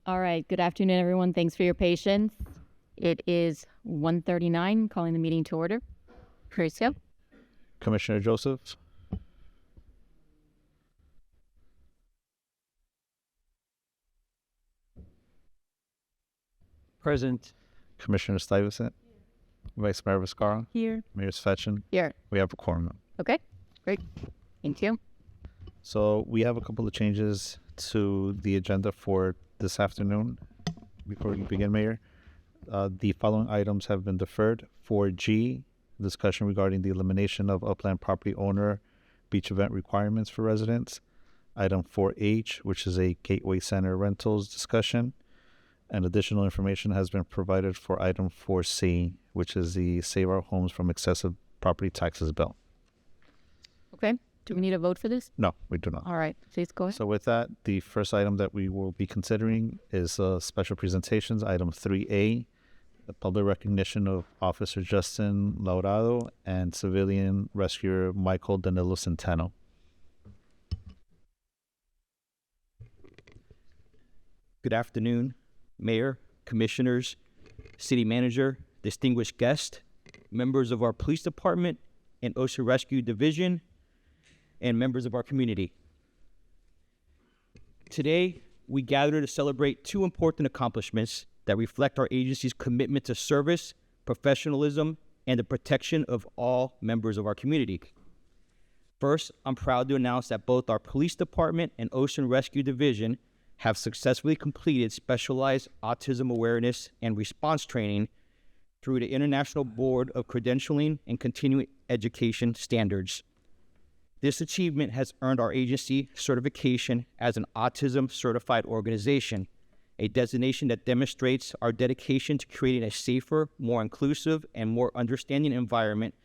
All right. Good afternoon, everyone. Thanks for your patience. It is 1:39, calling the meeting to order. Curicio. Commissioner Joseph. Present. Commissioner Stuyvesant. Vice Mayor Vizcarra. Here. Mayor Svetchin. Here. We have a quorum. Okay. Great. Thank you. So we have a couple of changes to the agenda for this afternoon. Before we begin, Mayor, the following items have been deferred. 4G, discussion regarding the elimination of upland property owner beach event requirements for residents. Item 4H, which is a Gateway Center rentals discussion. And additional information has been provided for item 4C, which is the Save Our Homes from Excessive Property Taxes bill. Okay. Do we need a vote for this? No, we do not. All right. Please go ahead. So with that, the first item that we will be considering is special presentations. Item 3A, the public recognition of Officer Justin Laurado and civilian rescuer Michael Danilo Centeno. Good afternoon, Mayor, Commissioners, City Manager, distinguished guests, members of our Police Department and Ocean Rescue Division, and members of our community. Today, we gather to celebrate two important accomplishments that reflect our agency's commitment to service, professionalism, and the protection of all members of our community. First, I'm proud to announce that both our Police Department and Ocean Rescue Division have successfully completed specialized autism awareness and response training through the International Board of Credentialing and Continuing Education Standards. This achievement has earned our agency certification as an autism certified organization, a designation that demonstrates our dedication to creating a safer, more inclusive, and more understanding environment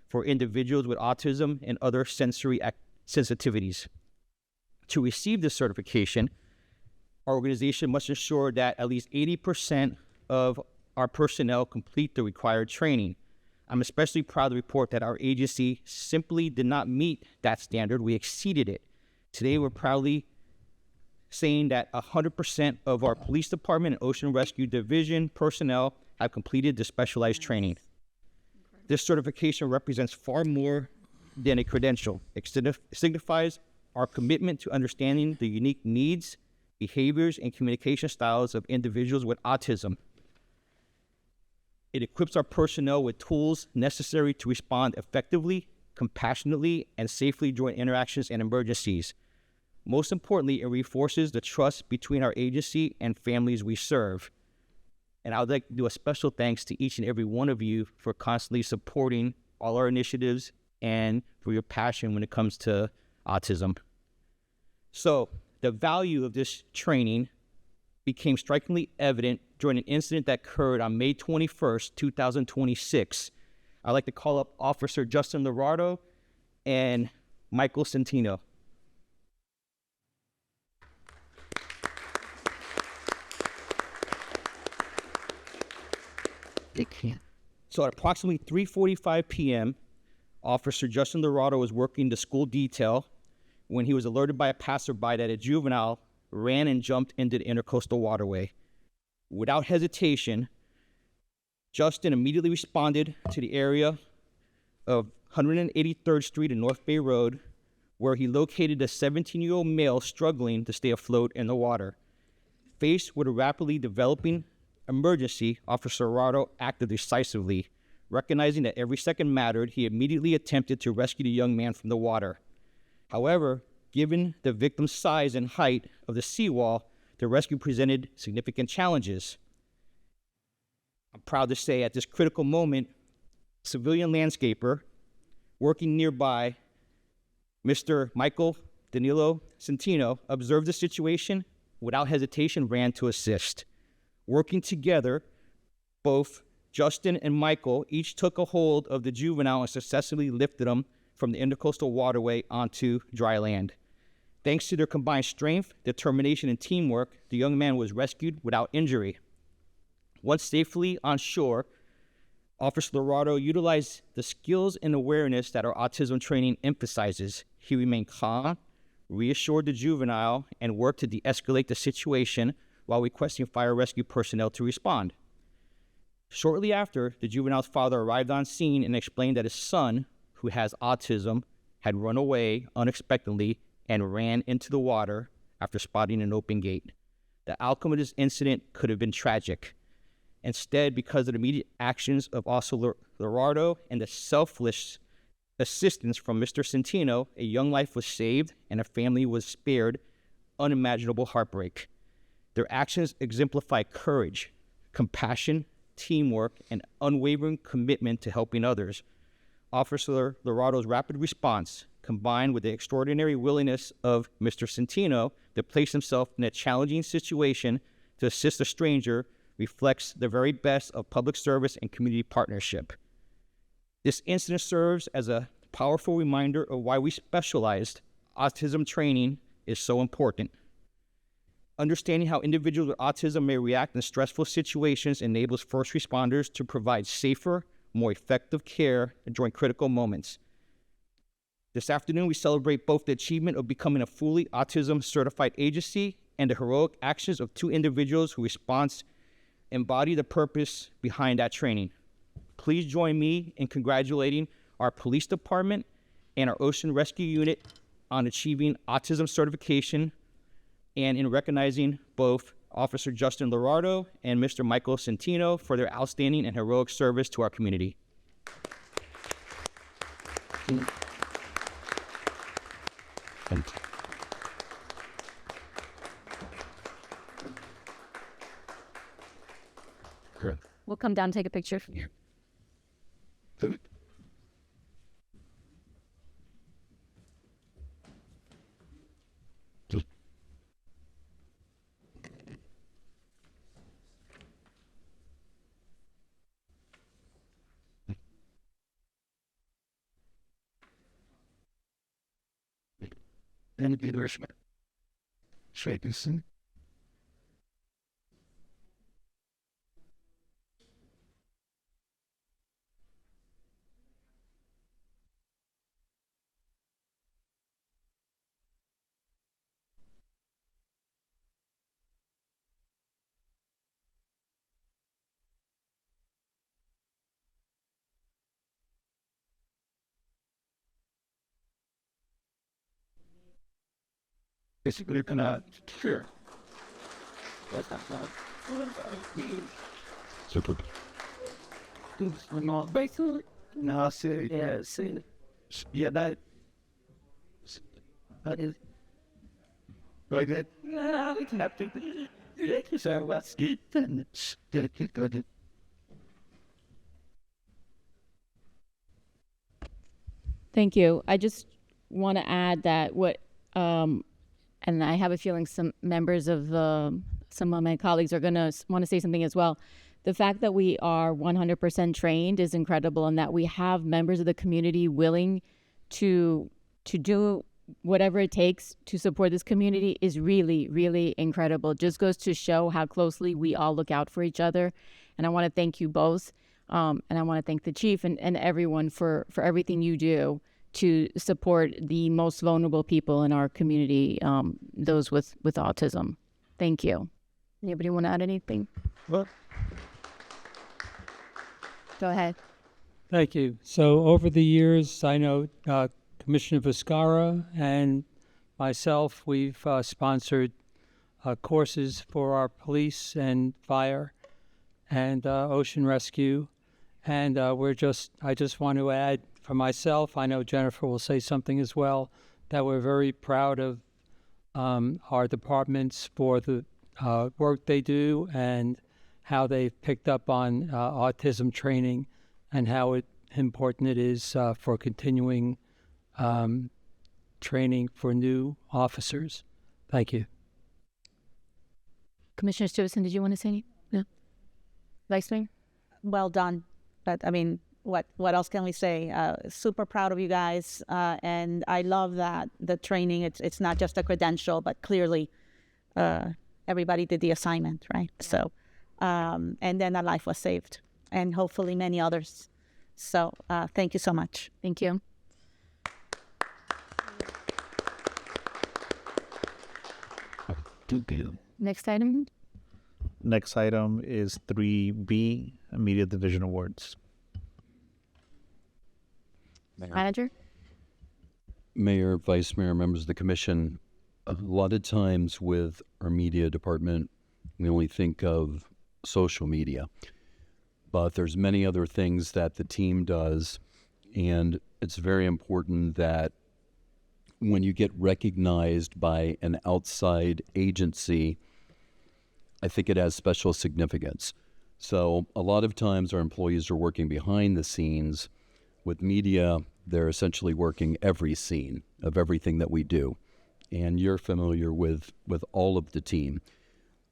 for individuals with autism and other sensory sensitivities. To receive this certification, our organization must ensure that at least 80% of our personnel complete the required training. I'm especially proud to report that our agency simply did not meet that standard. We exceeded it. Today, we're proudly saying that 100% of our Police Department and Ocean Rescue Division personnel have completed the specialized training. This certification represents far more than a credential. It signifies our commitment to understanding the unique needs, behaviors, and communication styles of individuals with autism. It equips our personnel with tools necessary to respond effectively, compassionately, and safely during interactions and emergencies. Most importantly, it reinforces the trust between our agency and families we serve. And I would like to do a special thanks to each and every one of you for constantly supporting all our initiatives and for your passion when it comes to autism. So, the value of this training became strikingly evident during an incident that occurred on May 21st, 2026. I'd like to call up Officer Justin Laurado and Michael Centeno. So at approximately 3:45 p.m., Officer Justin Laurado was working the school detail when he was alerted by a passerby that a juvenile ran and jumped into the intercoastal waterway. Without hesitation, Justin immediately responded to the area of 183rd Street and North Bay Road, where he located a 17-year-old male struggling to stay afloat in the water. Faced with a rapidly developing emergency, Officer Laurado acted decisively. Recognizing that every second mattered, he immediately attempted to rescue the young man from the water. However, given the victim's size and height of the seawall, the rescue presented significant challenges. I'm proud to say at this critical moment, civilian landscaper working nearby, Mr. Michael Danilo Centeno, observed the situation, without hesitation ran to assist. Working together, both Justin and Michael each took a hold of the juvenile and successfully lifted him from the intercoastal waterway onto dry land. Thanks to their combined strength, determination, and teamwork, the young man was rescued without injury. Once safely on shore, Officer Laurado utilized the skills and awareness that our autism training emphasizes. He remained calm, reassured the juvenile, and worked to de-escalate the situation while requesting fire rescue personnel to respond. Shortly after, the juvenile's father arrived on scene and explained that his son, who has autism, had run away unexpectedly and ran into the water after spotting an open gate. The outcome of this incident could have been tragic. Instead, because of the immediate actions of Officer Lorardo and the selfless assistance from Mr. Centino, a young life was saved and a family was spared unimaginable heartbreak. Their actions exemplify courage, compassion, teamwork, and unwavering commitment to helping others. Officer Lorardo's rapid response, combined with the extraordinary willingness of Mr. Centino to place himself in a challenging situation to assist a stranger, reflects the very best of public service and community partnership. This incident serves as a powerful reminder of why specialized autism training is so important. Understanding how individuals with autism may react in stressful situations enables first responders to provide safer, more effective care during critical moments. This afternoon, we celebrate both the achievement of becoming a fully autism-certified agency and the heroic actions of two individuals who embody the purpose behind that training. Please join me in congratulating our police department and our Ocean Rescue Unit on achieving autism certification and in recognizing both Officer Justin Lorardo and Mr. Michael Centino for their outstanding and heroic service to our community. We'll come down and take a picture. Then the endorsement. Schweigerson. Basically, you cannot sure. Super. No, basically, no, see, yeah, see, yeah, that is like that. No, it's not too good. So let's get good. Thank you. I just want to add that and I have a feeling some members of some of my colleagues are going to want to say something as well. The fact that we are 100% trained is incredible, and that we have members of the community willing to do whatever it takes to support this community is really, really incredible. It just goes to show how closely we all look out for each other. And I want to thank you both. And I want to thank the chief and everyone for everything you do to support the most vulnerable people in our community, those with autism. Thank you. Anybody want to add anything? Well, Go ahead. Thank you. So over the years, I know Commissioner Viscara and myself, we've sponsored courses for our police and fire and ocean rescue. And I just want to add for myself, I know Jennifer will say something as well, that we're very proud of our departments for the work they do and how they've picked up on autism training and how important it is for continuing training for new officers. Thank you. Commissioner Stevenson, did you want to say anything? No. Vice Mayor? Well done. But I mean, what else can we say? Super proud of you guys, and I love that the training. It's not just a credential, but clearly, everybody did the assignment, right? So, and then a life was saved, and hopefully many others. So, thank you so much. Thank you. Next item. Next item is 3B, Media Division Awards. Manager? Mayor, Vice Mayor, members of the commission, a lot of times with our media department, we only think of social media, but there's many other things that the team does, and it's very important that when you get recognized by an outside agency, I think it has special significance. So a lot of times our employees are working behind the scenes. With media, they're essentially working every scene of everything that we do. And you're familiar with all of the team.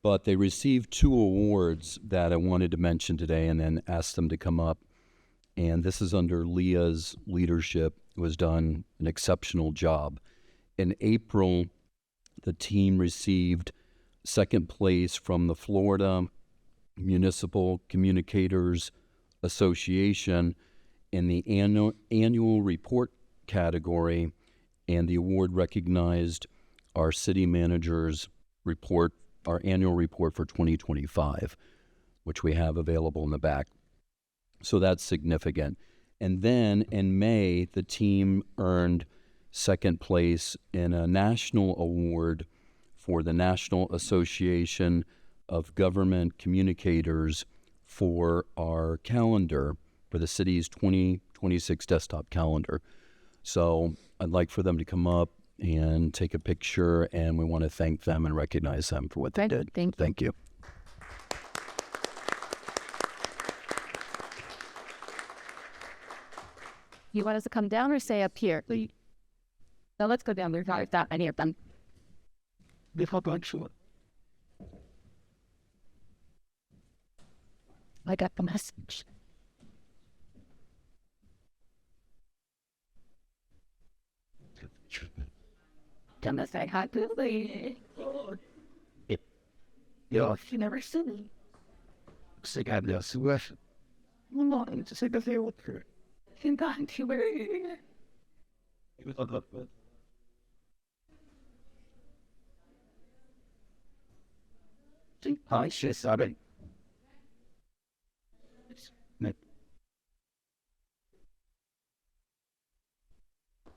But they received 2 awards that I wanted to mention today and then ask them to come up. And this is under Leah's leadership, who has done an exceptional job. In April, the team received 2nd place from the Florida Municipal Communicators Association in the annual report category, and the award recognized our city manager's report, our annual report for 2025, which we have available in the back. So that's significant. And then in May, the team earned 2nd place in a national award for the National Association of Government Communicators for our calendar, for the city's 2026 desktop calendar. So I'd like for them to come up and take a picture, and we want to thank them and recognize them for what they Okay, did. thank you. Thank you. You want us to come down or stay up here? No, let's go down. There's not that many of them. Before going through it. I got the message. Gonna say hi to the lady. Yeah, She never seen me. sick of this. What? No, I'm just sick of her with her. She's gone to her. I should sorry.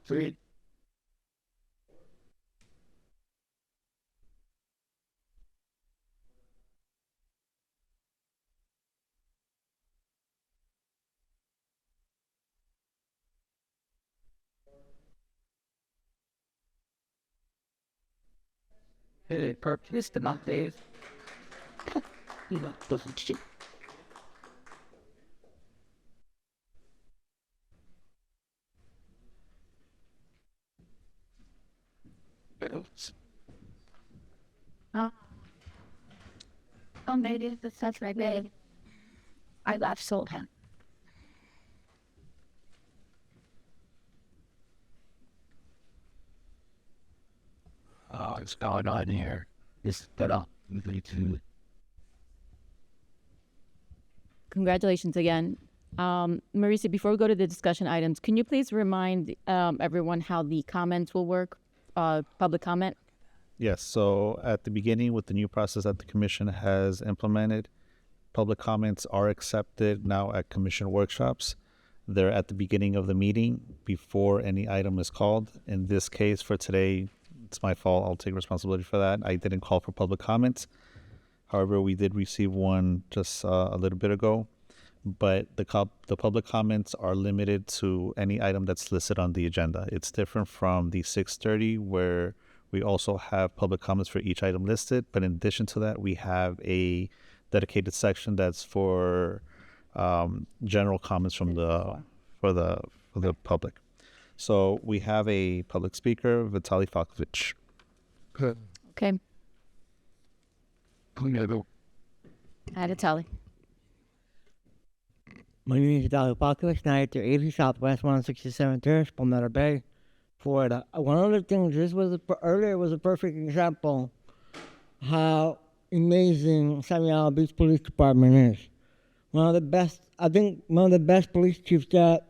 Three. Hey, purpose the not days. You know, doesn't shit. Oh, maybe that's such my bed. I left sold him. Oh, it's going on here. It's set up. Congratulations again. Marisa, before we go to the discussion items, can you please remind everyone how the comments will work, public comment? Yes, so at the beginning, with the new process that the commission has implemented, public comments are accepted now at commission workshops. They're at the beginning of the meeting before any item is called. In this case, for today, it's my fault. I'll take responsibility for that. I didn't call for public comments. However, we did receive one just a little bit ago, but the public comments are limited to any item that's listed on the agenda. It's different from the 6:30 where we also have public comments for each item listed, but in addition to that, we have a dedicated section that's for general comments from for the public. So we have a public speaker, Vitaly Fakovich. Okay, add a tally. My name is Vitaly Pakovich, 9380 Southwest 167th Terrace, Palmetto Bay, Florida. One of the things, earlier was a perfect example how amazing Samuel Beach Police Department is. One of the best, I think one of the best police chiefs that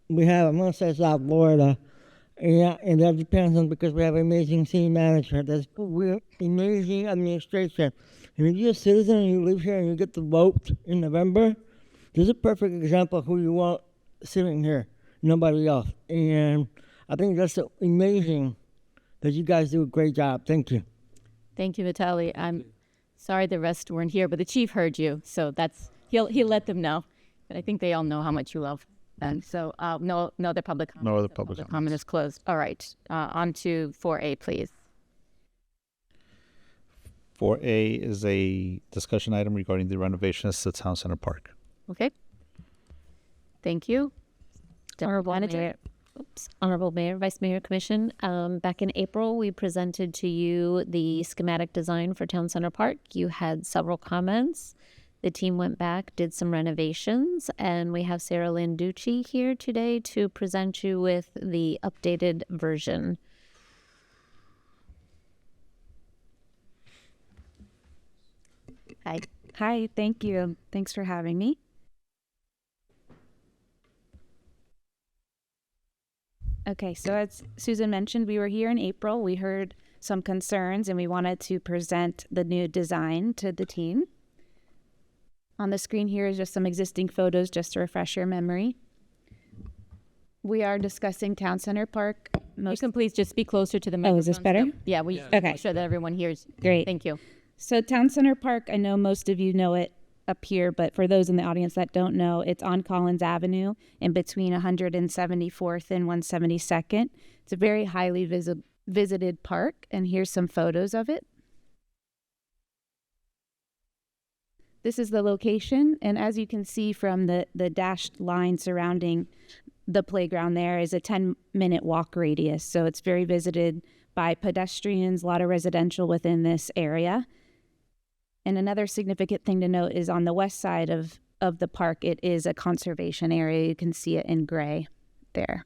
we have, I'm going to say South Florida, Yeah, and that depends on because we have amazing city manager. That's we're amazing administration. And if you're a citizen and you live here and you get to vote in November, this is a perfect example of who you want sitting here. Nobody else. And I think that's amazing that you guys do a great job. Thank you. Thank you, Vitaly. I'm sorry the rest weren't here, but the chief heard you, so he'll let them know. But I think they all know how much you love them. So no other public comment. No other So public comment comments. is closed. All right, on to 4A, please. 4A is a discussion item regarding the renovations to Town Center Park. Okay. Thank you. Honorable Manager? Mayor, Honorable Mayor, Vice Mayor, Commission. Back in April, we presented to you the schematic design for Town Center Park. You had several comments. The team went back, did some renovations, and we have Sarah Landucci here today to present you with the updated version. Hi. Hi, thank you. Thanks for having me. Okay, so as Susan mentioned, we were here in April. We heard some concerns and we wanted to present the new design to the team. On the screen here is just some existing photos just to refresh your memory. We are discussing Town Center Park. You can please just speak closer to the microphone. is this better? Yeah, we Okay. make sure that everyone hears. Great. Thank you. So Town Center Park, I know most of you know it up here, but for those in the audience that don't know, it's on Collins Avenue in between 174th and 172nd. It's a very highly visited park, and here's some photos of it. This is the location, and as you can see from the dashed line surrounding the playground, there is a 10-minute walk radius, so it's very visited by pedestrians, a lot of residential within this area. And another significant thing to note is on the west side of the park, it is a conservation area. You can see it in gray there.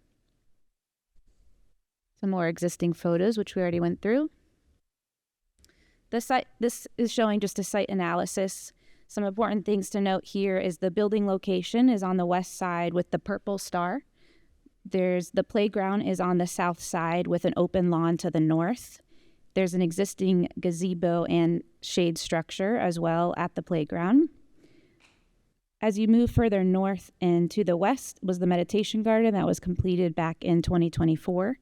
Some more existing photos, which we already went through. This is showing just a site analysis. Some important things to note here is the building location is on the west side with the purple star. The playground is on the south side with an open lawn to the north. There's an existing gazebo and shade structure as well at the playground. As you move further north and to the west was the meditation garden that was completed back in 2024.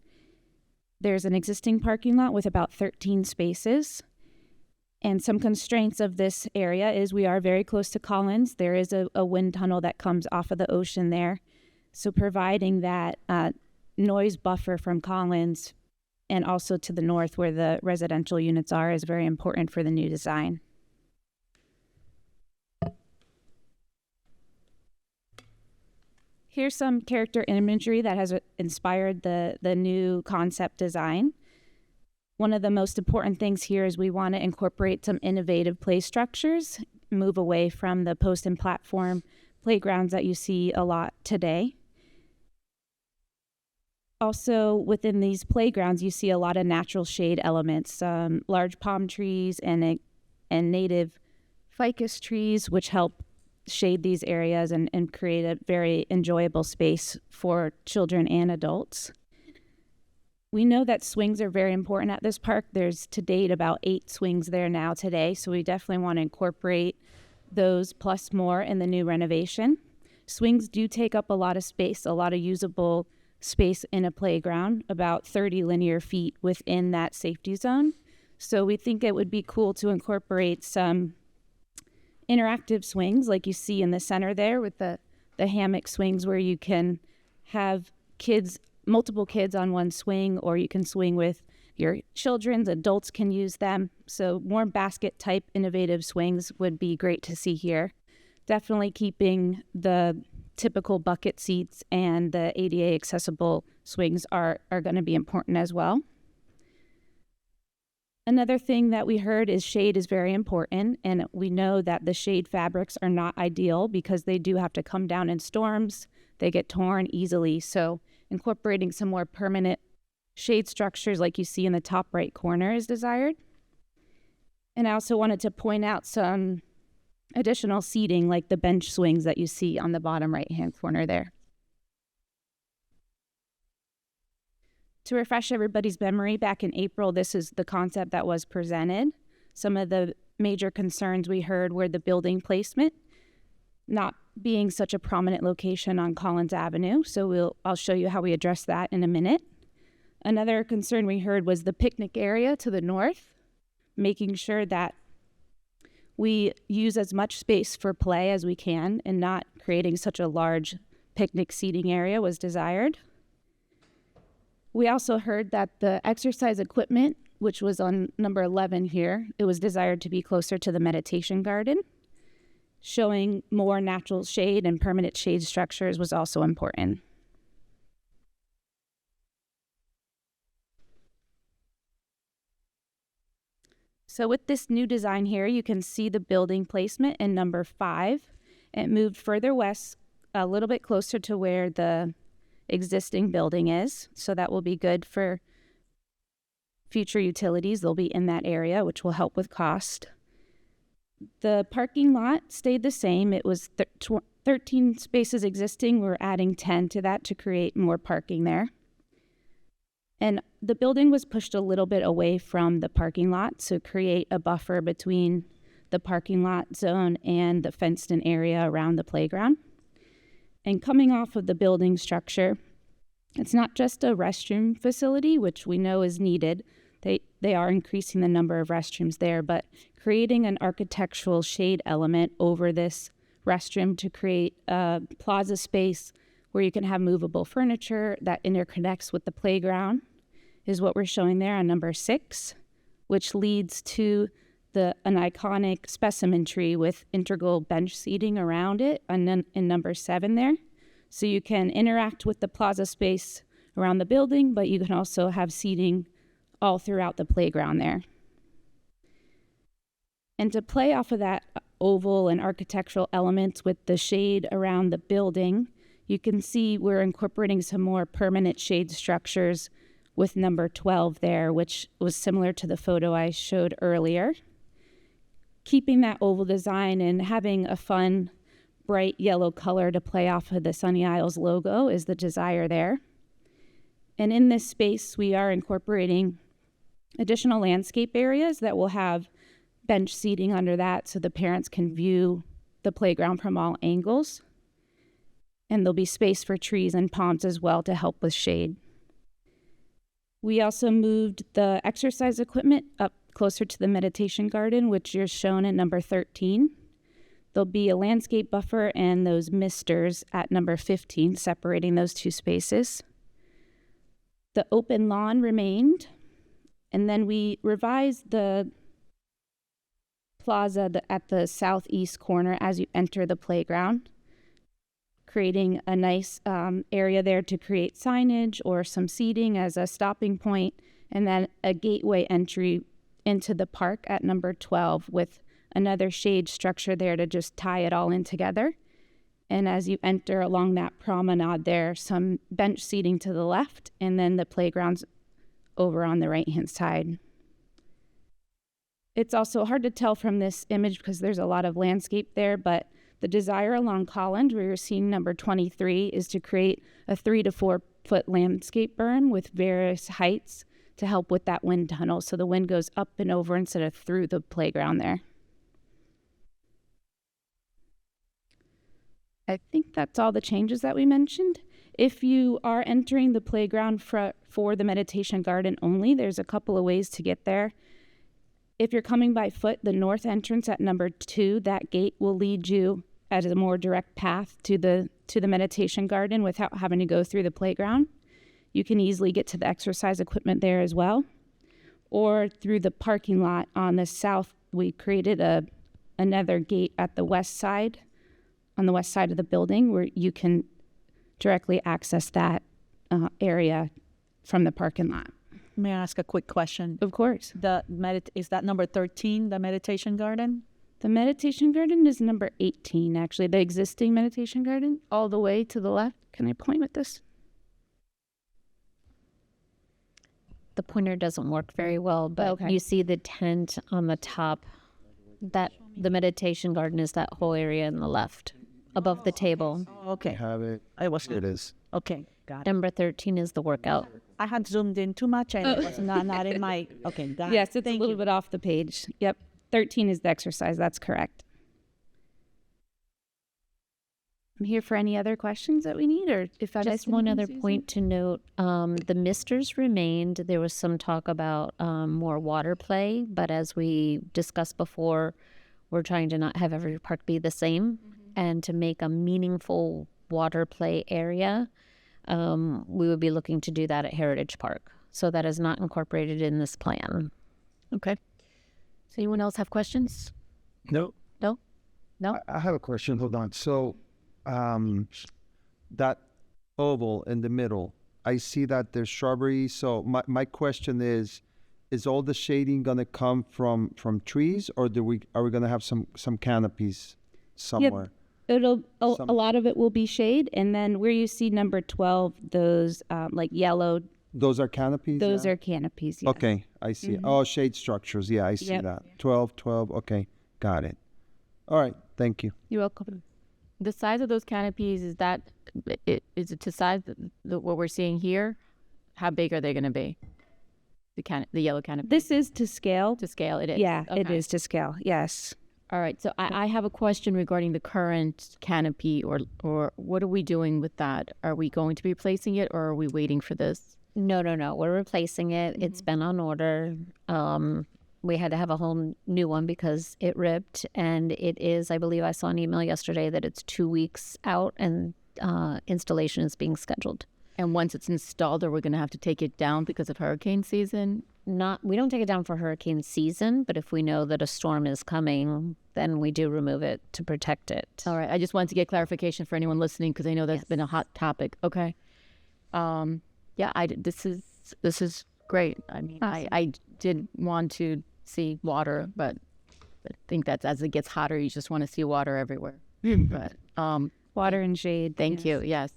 There's an existing parking lot with about 13 spaces. And some constraints of this area is we are very close to Collins. There is a wind tunnel that comes off of the ocean there. So providing that noise buffer from Collins and also to the north where the residential units are is very important for the new design. Here's some character imagery that has inspired the new concept design. One of the most important things here is we want to incorporate some innovative play structures, move away from the post and platform playgrounds that you see a lot today. Also, within these playgrounds, you see a lot of natural shade elements, large palm trees and native ficus trees, which help shade these areas and create a very enjoyable space for children and adults. We know that swings are very important at this park. There's to date about 8 swings there now today, so we definitely want to incorporate those plus more in the new renovation. Swings do take up a lot of space, a lot of usable space in a playground, about 30 linear feet within that safety zone. So we think it would be cool to incorporate some interactive swings like you see in the center there with the hammock swings where you can have multiple kids on one swing, or you can swing with your children, adults can use them. So more basket type innovative swings would be great to see here. Definitely keeping the typical bucket seats and the ADA accessible swings are going to be important as well. Another thing that we heard is shade is very important, and we know that the shade fabrics are not ideal because they do have to come down in storms. They get torn easily, so incorporating some more permanent shade structures like you see in the top right corner is desired. And I also wanted to point out some additional seating like the bench swings that you see on the bottom right-hand corner there. To refresh everybody's memory, back in April, this is the concept that was presented. Some of the major concerns we heard were the building placement, not being such a prominent location on Collins Avenue. So I'll show you how we address that in a minute. Another concern we heard was the picnic area to the north, making sure that we use as much space for play as we can and not creating such a large picnic seating area was desired. We also heard that the exercise equipment, which was on number 11 here, it was desired to be closer to the meditation garden. Showing more natural shade and permanent shade structures was also important. So with this new design here, you can see the building placement in number 5. It moved further west, a little bit closer to where the existing building is. So that will be good for future utilities. They'll be in that area, which will help with cost. The parking lot stayed the same. It was 13 spaces existing. We're adding 10 to that to create more parking there. And the building was pushed a little bit away from the parking lot to create a buffer between the parking lot zone and the fenced-in area around the playground. And coming off of the building structure, it's not just a restroom facility, which we know is needed. They are increasing the number of restrooms there, but creating an architectural shade element over this restroom to create a plaza space where you can have movable furniture that interconnects with the playground is what we're showing there on number 6, which leads to an iconic specimen tree with integral bench seating around it in number 7 there. So you can interact with the plaza space around the building, but you can also have seating all throughout the playground there. And to play off of that oval and architectural elements with the shade around the building, you can see we're incorporating some more permanent shade structures with number 12 there, which was similar to the photo I showed earlier. Keeping that oval design and having a fun, bright yellow color to play off of the Sunny Isles logo is the desire there. And in this space, we are incorporating additional landscape areas that will have bench seating under that so the parents can view the playground from all angles. And there'll be space for trees and palms as well to help with shade. We also moved the exercise equipment up closer to the meditation garden, which is shown at number 13. There'll be a landscape buffer and those misters at number 15, separating those two spaces. The open lawn remained, and then we revised the plaza at the southeast corner as you enter the playground, creating a nice area there to create signage or some seating as a stopping point, and then a gateway entry into the park at number 12 with another shade structure there to just tie it all in together. And as you enter along that promenade there, some bench seating to the left, and then the playground's over on the right-hand side. It's also hard to tell from this image because there's a lot of landscape there, but the desire along Collins, where you're seeing number 23, is to create a 3 to 4 foot landscape berm with various heights to help with that wind tunnel. So the wind goes up and over instead of through the playground there. I think that's all the changes that we mentioned. If you are entering the playground for the meditation garden only, there's a couple of ways to get there. If you're coming by foot, the north entrance at number 2, that gate will lead you at a more direct path to the meditation garden without having to go through the playground. You can easily get to the exercise equipment there as well. Or through the parking lot on the south, we created another gate at the west side, on the west side of the building, where you can directly access that area from the parking lot. May I ask a quick question? Of course. Is that number 13, the meditation garden? The meditation garden is number 18, actually. The existing meditation garden, all the way to the left. Can I point with this? The pointer doesn't work very well, but Okay. you see the tent on the top. That the meditation garden is that whole area on the left, above the table. Okay. Have it. I was It is. okay. Got it. Number 13 is the workout I had zoomed in too much and it was not in my, okay, got it. Yes, it's a Thank little you. bit off the page. Yep. 13 is the exercise. That's correct. I'm here for any other questions that we need, or if I Just one other point to note, the misters remained. There was some talk about more water play, but as we discussed before, we're trying to not have every park be the same and to make a meaningful water play area. We would be looking to do that at Heritage Park. So that is not incorporated in this plan. Okay. Does anyone else have questions? No. No? No? I have a question. Hold on. So, that oval in the middle, I see that there's shrubbery. So my question is all the shading gonna come from trees, or are we gonna have some canopies somewhere? It'll a Some- lot of it will be shade, and then where you see number 12, those like yellow, Those are canopies? those yeah? are canopies. Yes. Okay, I see. Oh, shade structures. Yeah, I see Yep. that. 12. Okay, got it. All right, thank you. You're welcome. The size of those canopies, is it to size what we're seeing here? How big are they going to be? The yellow canopy. This is to scale. To scale, it is. Yeah, it Okay. is to scale. Yes. All right. So I have a question regarding the current canopy, or what are we doing with that? Are we going to be replacing it, or are we waiting for this? No. We're replacing it. It's been on order. We had to have a whole new one because it ripped, and it is, I believe I saw an email yesterday that it's 2 weeks out and installation is being scheduled. And once it's installed, are we going to have to take it down because of hurricane season? We don't take it down for hurricane season, but if we know that a storm is coming, then we do remove it to protect it. All right. I just wanted to get clarification for anyone listening because I know that's been a hot topic. Okay. Yeah. This is great. I mean, I did want to see water, but I think that's as it gets hotter, you just want to see water everywhere. But Water and shade. thank you. Yes.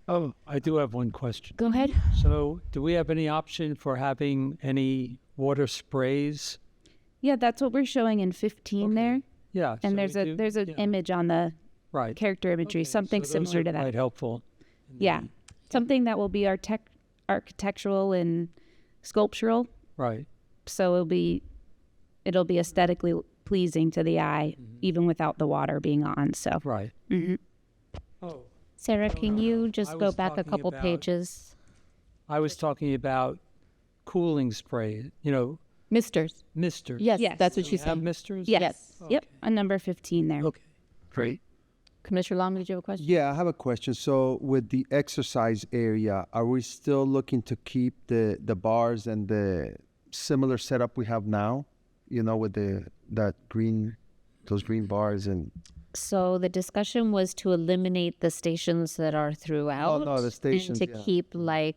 Oh, I do have one question. Go ahead. So, do we have any option for having any water sprays? Yeah, that's what we're showing in 15 there. Yeah. And so there's we a do- there's an yeah, image on the right. character imagery, Okay, something so those similar are to that. Quite helpful. Yeah, something that will be architectural and sculptural. Right. So it'll be aesthetically pleasing to the eye, even without the water being on. So Right. Mhm. Oh, Sarah, can you just I go was back a talking couple about- pages? I was talking about cooling spray. Misters. Misters. Yes, Yes. that's what Do she we have said. misters? yes, Okay. yep, on number 15 there. Okay. Great. Commissioner Long, did you have a question? Yeah, I have a question. So with the exercise area, are we still looking to keep the bars and the similar setup we have now? With those green bars and So the discussion was to eliminate the stations that are throughout. no, the stations, and to yeah. keep the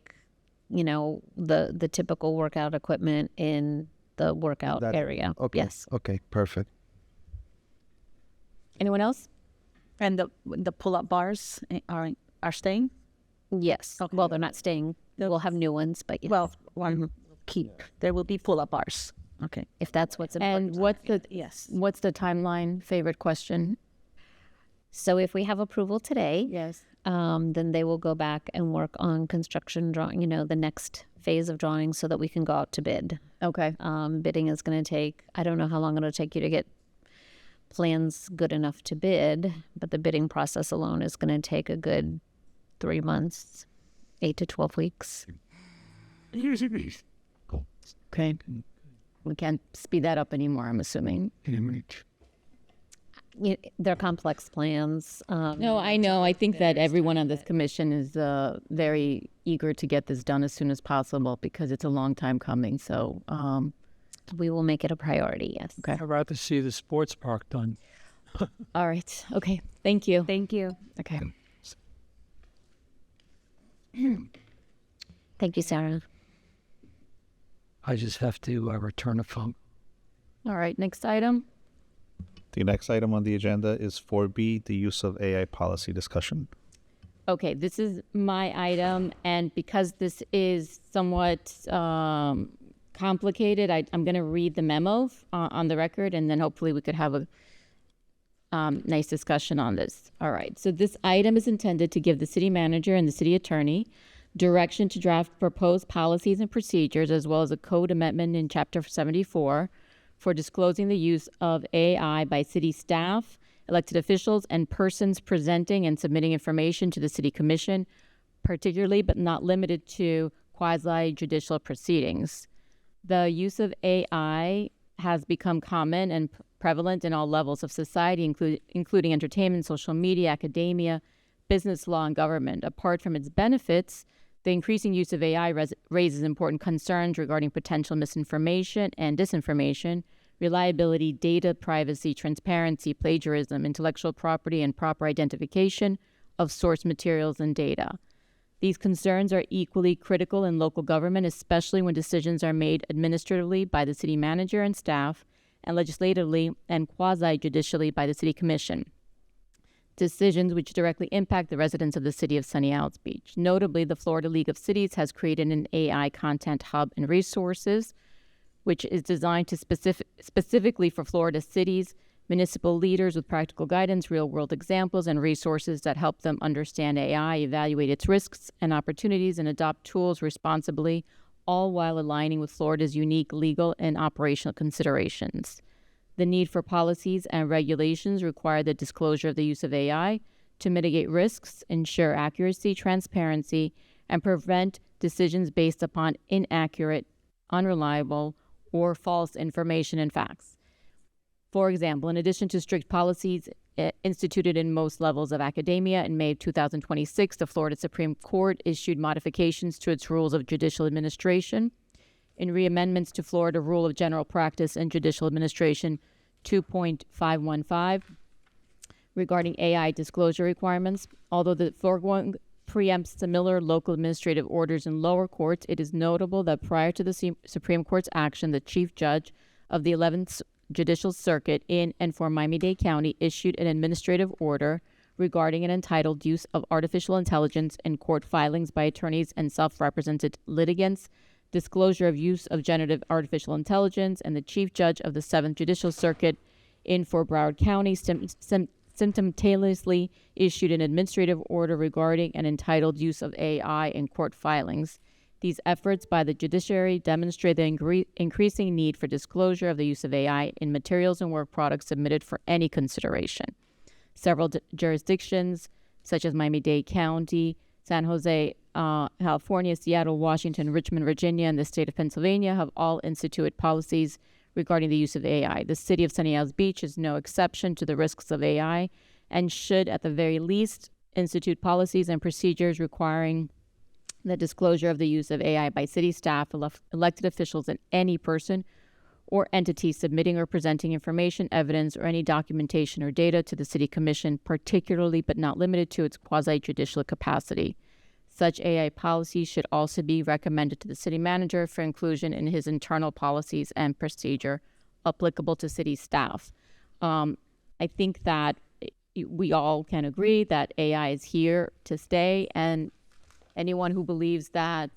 typical workout equipment in the workout that area. Okay. Yes. Okay, perfect. Anyone else? And the pull-up bars are staying? Yes. Okay. Well, they're not staying. We'll have new ones, but yes, Well, one keep. There will be pull-up bars. Okay. if that's what's important. And Yes. what's the timeline? Favorite question? So if we have approval today, Yes. then they will go back and work on construction drawing, the next phase of drawing so that we can go out to bid. Okay. Bidding is going to take, I don't know how long it'll take you to get plans good enough to bid, but the bidding process alone is going to take a good 3 months, 8 to 12 weeks. Okay. We can't speed that up anymore, I'm assuming. They're complex plans. No, I know. I think that everyone on this commission is very eager to get this done as soon as possible because it's a long time coming. So, We will make it a priority, yes. okay. I'd rather see the sports park done. All right. Okay. Thank you. Thank you. Okay. Thank you, Sarah. I just have to return a phone. All right. Next item. The next item on the agenda is 4B, the use of AI policy discussion. Okay, this is my item, and because this is somewhat complicated, I'm going to read the memo on the record, and then hopefully we could have a nice discussion on this. All right, so this item is intended to give the city manager and the city attorney direction to draft proposed policies and procedures, as well as a code amendment in Chapter 74 for disclosing the use of AI by city staff, elected officials, and persons presenting and submitting information to the City Commission, particularly but not limited to quasi-judicial proceedings. The use of AI has become common and prevalent in all levels of society, including entertainment, social media, academia, business, law, and government. Apart from its benefits, the increasing use of AI raises important concerns regarding potential misinformation and disinformation, reliability, data privacy, transparency, plagiarism, intellectual property, and proper identification of source materials and data. These concerns are equally critical in local government, especially when decisions are made administratively by the city manager and staff, and legislatively and quasi-judicially by the City Commission. Decisions which directly impact the residents of the city of Sunny Isles Beach. Notably, the Florida League of Cities has created an AI content hub and resources, which is designed to specifically for Florida cities, municipal leaders with practical guidance, real-world examples, and resources that help them understand AI, evaluate its risks and opportunities, and adopt tools responsibly, all while aligning with Florida's unique legal and operational considerations. The need for policies and regulations require the disclosure of the use of AI to mitigate risks, ensure accuracy, transparency, and prevent decisions based upon inaccurate, unreliable, or false information and facts. For example, in addition to strict policies instituted in most levels of academia, in May of 2026, the Florida Supreme Court issued modifications to its rules of judicial administration. In reamendments to Florida Rule of General Practice and Judicial Administration 2.515 regarding AI disclosure requirements, although the foregoing preempts similar local administrative orders in lower courts, it is notable that prior to the Supreme Court's action, the Chief Judge of the 11th Judicial Circuit in and for Miami-Dade County issued an administrative order regarding an entitled use of artificial intelligence in court filings by attorneys and self-represented litigants, disclosure of use of generative artificial intelligence, and the Chief Judge of the 7th Judicial Circuit in for Broward County simultaneously issued an administrative order regarding an entitled use of AI in court filings. These efforts by the judiciary demonstrate the increasing need for disclosure of the use of AI in materials and work products submitted for any consideration. Several jurisdictions, such as Miami-Dade County, San Jose, California, Seattle, Washington, Richmond, Virginia, and the state of Pennsylvania, have all instituted policies regarding the use of AI. The city of Sunny Isles Beach is no exception to the risks of AI and should, at the very least, institute policies and procedures requiring the disclosure of the use of AI by city staff, elected officials, and any person or entity submitting or presenting information, evidence, or any documentation or data to the City Commission, particularly but not limited to its quasi-judicial capacity. Such AI policies should also be recommended to the city manager for inclusion in his internal policies and procedure applicable to city staff. I think that we all can agree that AI is here to stay, and anyone who believes that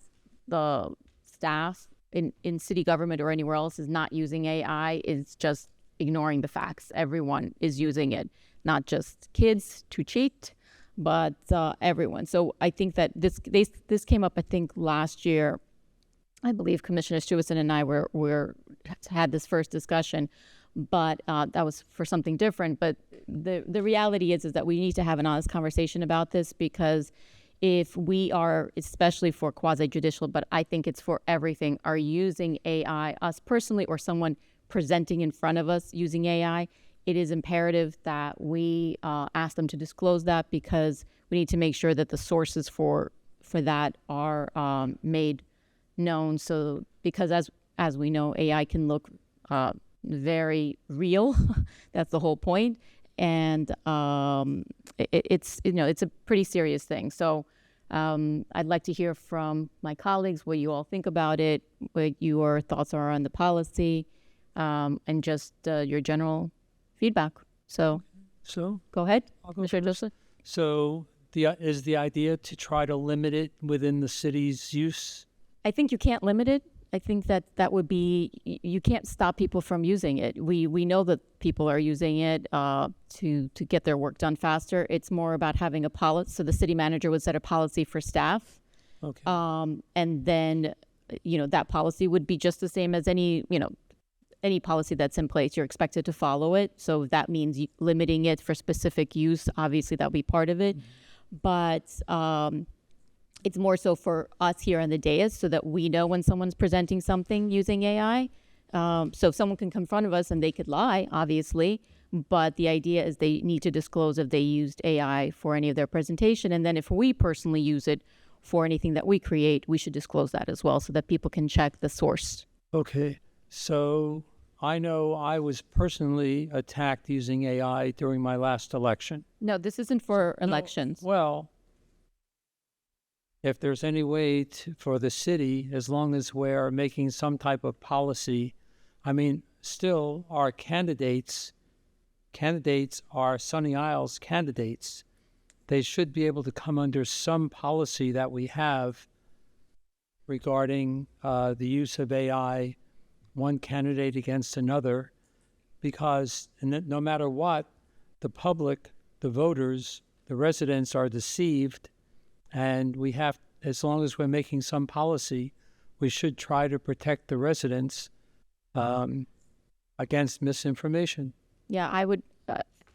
the staff in city government or anywhere else is not using AI is just ignoring the facts. Everyone is using it, not just kids to cheat, but everyone. So I think that this came up, I think, last year. I believe Commissioner Stewison and I had this first discussion, but that was for something different. But the reality is that we need to have an honest conversation about this, because if we are, especially for quasi-judicial, but I think it's for everything, are using AI, us personally or someone presenting in front of us using AI, it is imperative that we ask them to disclose that, because we need to make sure that the sources for that are made known. So, because as we know, AI can look very real. That's the whole point. And it's a pretty serious thing. So I'd like to hear from my colleagues what you all think about it, what your thoughts are on the policy, and just your general feedback. So go ahead, Mr. Dusler. So is the idea to try to limit it within the city's use? I think you can't limit it. I think that would be, you can't stop people from using it. We know that people are using it to get their work done faster. It's more about having a policy. So the city manager would set a policy for staff, Okay. And then, that policy would be just the same as any policy that's in place. You're expected to follow it. So if that means limiting it for specific use, obviously that'll be part of it. But it's more so for us here on the dais so that we know when someone's presenting something using AI. So if someone can come in front of us and they could lie, obviously, but the idea is they need to disclose if they used AI for any of their presentation. And then if we personally use it for anything that we create, we should disclose that as well so that people can check the source. Okay. So I know I was personally attacked using AI during my last election. No, this isn't for elections. Well, if there's any way for the city, as long as we're making some type of policy, I mean, still our candidates are Sunny Isles candidates. They should be able to come under some policy that we have regarding the use of AI, one candidate against another, because no matter what, the public, the voters, the residents are deceived, and we have, as long as we're making some policy, we should try to protect the residents against misinformation. Yeah,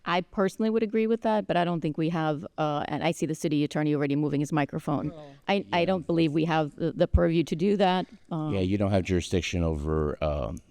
I personally would agree with that, but I don't think we have, and I see the city attorney already moving his microphone. I don't believe we have the purview to do that. Yeah, you don't have jurisdiction over,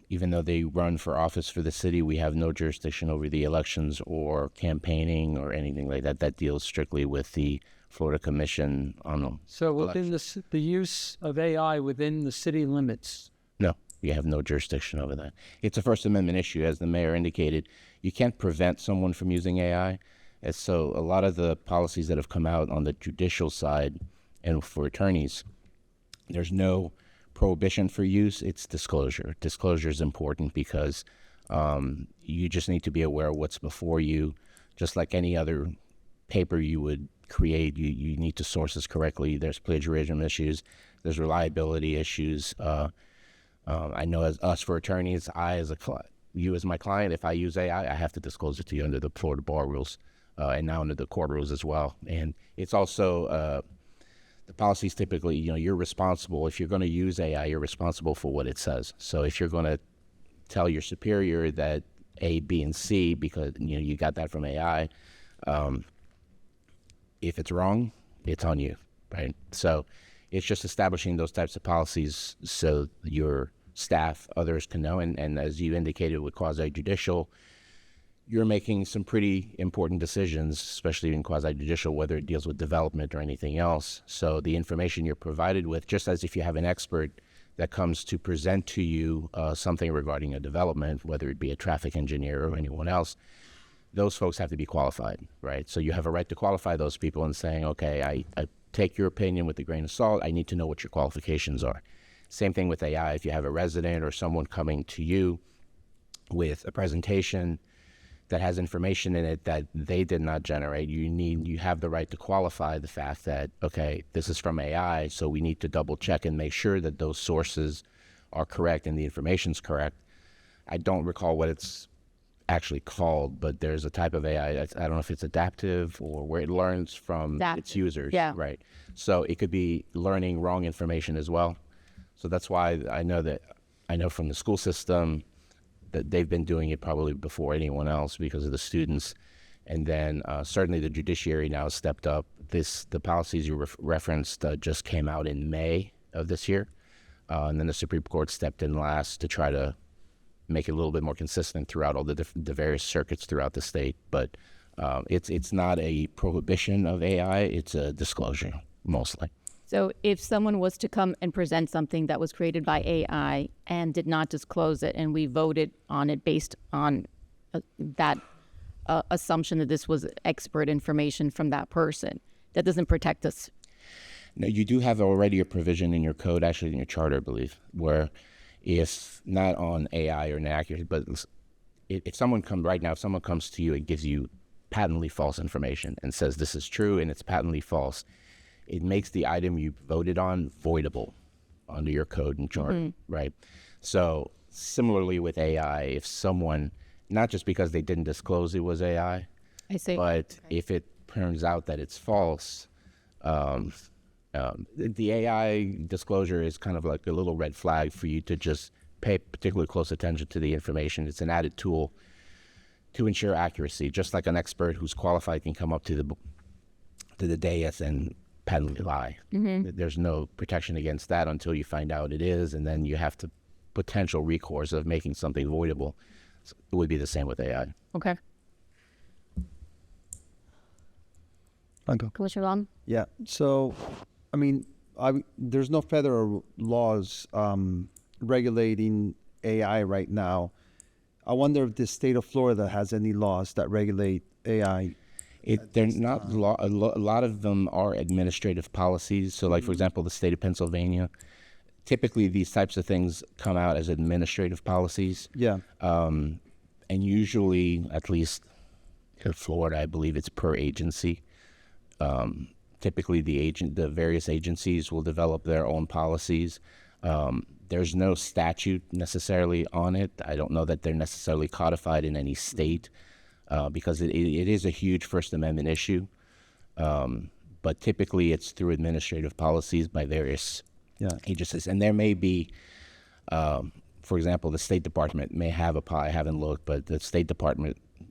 even though they run for office for the city, we have no jurisdiction over the elections or campaigning or anything like that. That deals strictly with the Florida Commission on them. So within the use of AI within the city limits? No, you have no jurisdiction over that. It's a First Amendment issue, as the mayor indicated. You can't prevent someone from using AI. And so a lot of the policies that have come out on the judicial side and for attorneys, there's no prohibition for use. It's disclosure. Disclosure is important because you just need to be aware of what's before you. Just like any other paper you would create, you need to source this correctly. There's plagiarism issues. There's reliability issues. I know as us for attorneys, you as my client, if I use AI, I have to disclose it to you under the Florida bar rules and now under the court rules as well. And it's also the policies typically, you're responsible. If you're going to use AI, you're responsible for what it says. So if you're going to tell your superior that A, B, and C, because you got that from AI, if it's wrong, it's on you, right? So it's just establishing those types of policies so your staff, others can know. And as you indicated with quasi-judicial, you're making some pretty important decisions, especially in quasi-judicial, whether it deals with development or anything else. So the information you're provided with, just as if you have an expert that comes to present to you something regarding a development, whether it be a traffic engineer or anyone else, those folks have to be qualified, right? So you have a right to qualify those people and saying, okay, I take your opinion with a grain of salt. I need to know what your qualifications are. Same thing with AI. If you have a resident or someone coming to you with a presentation that has information in it that they did not generate, you have the right to qualify the fact that, okay, this is from AI, so we need to double check and make sure that those sources are correct and the information's correct. I don't recall what it's actually called, but there's a type of AI, I don't know if it's adaptive or where it learns from its users. Yeah. Right. So it could be learning wrong information as well. So that's why I know from the school system that they've been doing it probably before anyone else because of the students. And then certainly the judiciary now has stepped up. The policies you referenced just came out in May of this year. And then the Supreme Court stepped in last to try to make it a little bit more consistent throughout all the various circuits throughout the state. But it's not a prohibition of AI, it's a disclosure mostly. So if someone was to come and present something that was created by AI and did not disclose it, and we voted on it based on that assumption that this was expert information from that person, that doesn't protect us. No, you do have already a provision in your code, actually in your charter, I believe, where if not on AI or inaccuracy, but if someone comes to you and gives you patently false information and says this is true and it's patently false, it makes the item you voted on voidable under your code and charter, right? So similarly with AI, if someone, not just because they didn't disclose it was AI, I see. but if it turns out that it's false, The AI disclosure is kind of like a little red flag for you to just pay particularly close attention to the information. It's an added tool to ensure accuracy, just like an expert who's qualified can come up to the dais and patently lie. There's no protection against that until you find out it is, and then you have to potential recourse of making something voidable. So it would be the same with AI. Okay. Commissioner Long? Yeah. So, I mean, there's no federal laws regulating AI right now. I wonder if the state of Florida has any laws that regulate AI. They're not law. A lot of them are administrative policies. So, like for example, the state of Pennsylvania. Typically, these types of things come out as administrative policies. Yeah. And usually, at least in Florida, I believe it's per agency. Typically, the various agencies will develop their own policies. There's no statute necessarily on it. I don't know that they're necessarily codified in any state because it is a huge First Amendment issue. But typically, it's through administrative policies by various agencies. And there may be, for example, the State Department may have I haven't looked, but the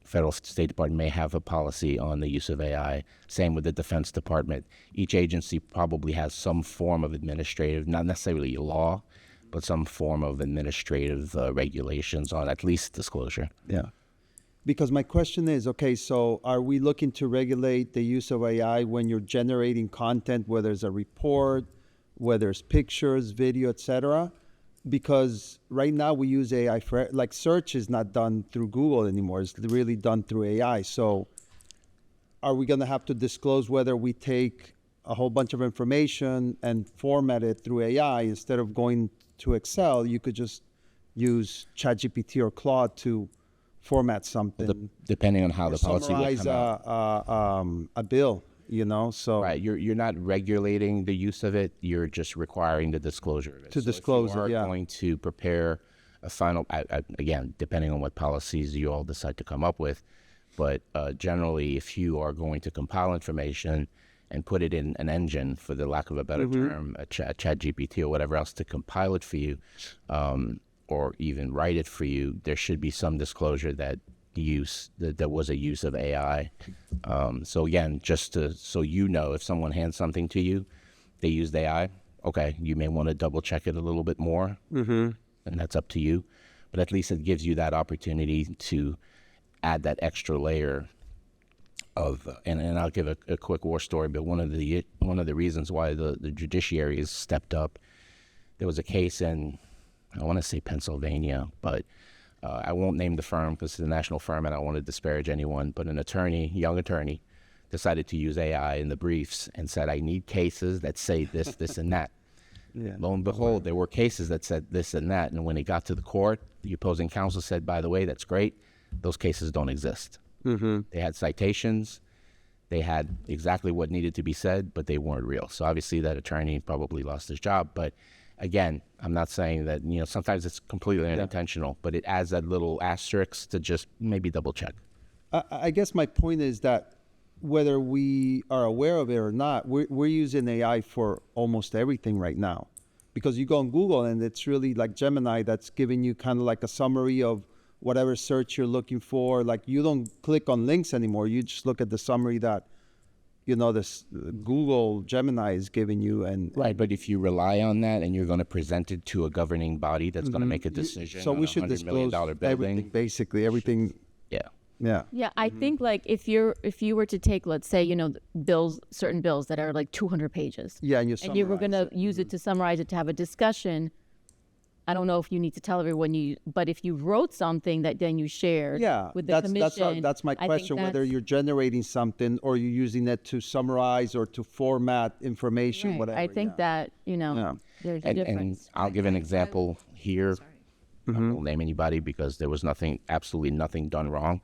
Federal State Department may have a policy on the use of AI. Same with the Defense Department. Each agency probably has some form of administrative, not necessarily law, but some form of administrative regulations on at least disclosure. Yeah. Because my question is, okay, so are we looking to regulate the use of AI when you're generating content, whether it's a report, whether it's pictures, video, etc.? Because right now we use AI for, like, search is not done through Google anymore. It's really done through AI. So are we going to have to disclose whether we take a whole bunch of information and format it through AI instead of going to Excel? You could just use ChatGPT or Claude to format something. Depending on how the policy will summarize come out. a bill. So right, you're not regulating the use of it. You're just requiring the disclosure of it. To disclose if you it, yeah. are going to prepare a final, again, depending on what policies you all decide to come up with, but generally, if you are going to compile information and put it in an engine, for the lack of a better term, a ChatGPT or whatever else, to compile it for you, or even write it for you, there should be some disclosure that there was a use of AI. So again, so you know, if someone hands something to you, they used AI, okay, you may want to double check it a little bit more, and that's up to you. But at least it gives you that opportunity to add that extra layer of, and I'll give a quick war story, but one of the reasons why the judiciary has stepped up, there was a case in, I want to say Pennsylvania, but I won't name the firm because it's a national firm and I don't want to disparage anyone, but an attorney, young attorney, decided to use AI in the briefs and said, I need cases that say this, this, and that. Yeah. Lo and behold, there were cases that said this and that. And when it got to the court, the opposing counsel said, by the way, that's great. Those cases don't exist. They had citations. They had exactly what needed to be said, but they weren't real. So obviously that attorney probably lost his job. But again, I'm not saying that, sometimes it's completely unintentional, but it adds that little asterisk to just maybe double check. I guess my point is that whether we are aware of it or not, we're using AI for almost everything right now. Because you go on Google and it's really like Gemini that's giving you kind of like a summary of whatever search you're looking for. Like, you don't click on links anymore. You just look at the summary that this Google Gemini is giving you. Right, but if you rely on that and you're going to present it to a governing body that's going to make a decision, so we should disclose everything, basically everything. Yeah, I think, like, if you were to take, let's say, certain bills that are like 200 pages. Yeah, and you were going to use it to summarize it, to have a discussion. I don't know if you need to tell everyone but if you wrote something that then you shared with the commission. That's my question, whether you're generating something or you're using it to summarize or to format information, right. whatever. I think that, there's a difference. And I'll give an example here. I won't name anybody because there was absolutely nothing done wrong.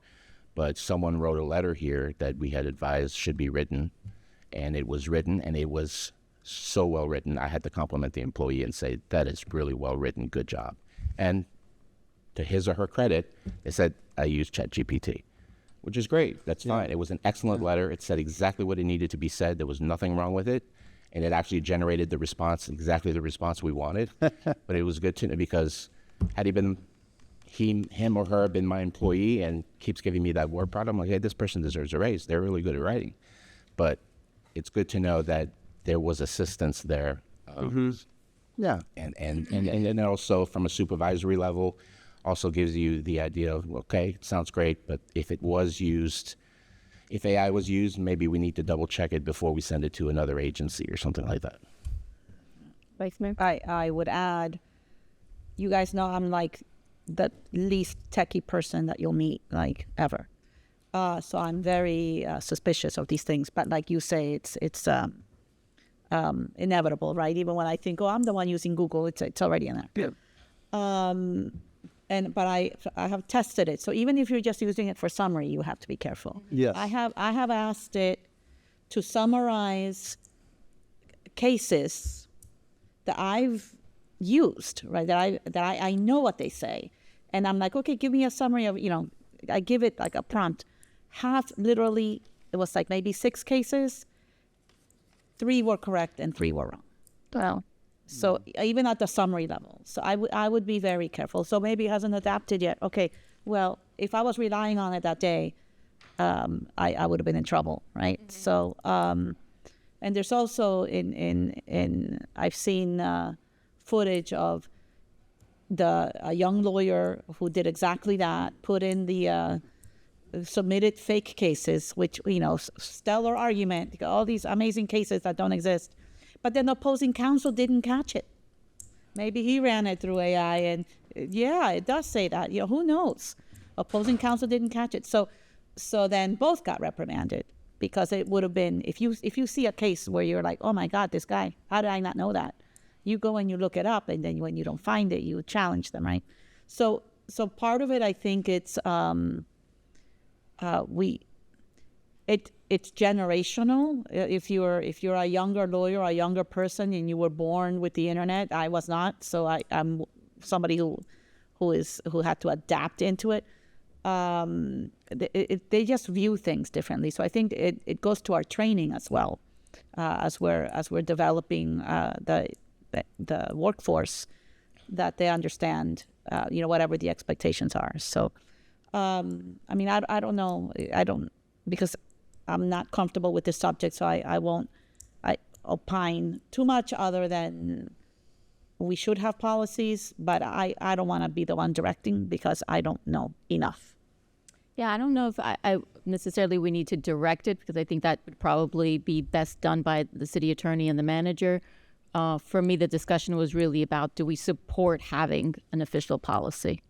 But someone wrote a letter here that we had advised should be written, and it was written, and it was so well written. I had to compliment the employee and say, that is really well written, good job. And to his or her credit, they said, I used ChatGPT, which is great. That's fine. It was an excellent letter. It said exactly what it needed to be said. There was nothing wrong with it. and it actually generated the response, exactly the response we wanted. But it was good to know, because had he been, him or her been my employee and keeps giving me that word product, I'm like, hey, this person deserves a raise. They're really good at writing. But it's good to know that there was assistance there. Yeah. And then also from a supervisory level, also gives you the idea of, okay, it sounds great, but if it was used, if AI was used, maybe we need to double check it before we send it to another agency or something like that. Vice Mayor? I would add, you guys know I'm like the least techie person that you'll meet, like, ever. So I'm very suspicious of these things. But like you say, it's inevitable, right? Even when I think, oh, I'm the one using Google, it's already in there. Yeah. But I have tested it. So even if you're just using it for summary, you have to be careful. Yes. I have asked it to summarize cases that I've used, right? That I know what they say, and I'm like, okay, give me a summary of, I give it like a prompt. Literally, it was like maybe 6 cases. 3 were correct and 3 were wrong. Well, so even at the summary level, so I would be very careful. So maybe it hasn't adapted yet. Okay, well, if I was relying on it that day, I would have been in trouble, right? Mm-hmm. So, and there's also I've seen footage of a young lawyer who did exactly that, put in the submitted fake cases, which, stellar argument, all these amazing cases that don't exist. But then the opposing counsel didn't catch it. Maybe he ran it through AI, and yeah, it does say that. Who knows? Opposing counsel didn't catch it. So then both got reprimanded, because it would have been, if you see a case where you're like, oh my God, this guy, how did I not know that? You go and you look it up, and then when you don't find it, you challenge them, right? So part of it, I think it's it's generational. If you're a younger lawyer, a younger person, and you were born with the internet, I was not. So I'm somebody who had to adapt into it. They just view things differently. So I think it goes to our training as well, as we're developing the workforce, that they understand whatever the expectations are. So I don't know. Because I'm not comfortable with this subject, so I won't opine too much, other than we should have policies, but I don't want to be the one directing, because I don't know enough. yeah, I don't know if I necessarily we need to direct it, because I think that would probably be best done by the city attorney and the manager. For me, the discussion was really about, do we support having an official policy?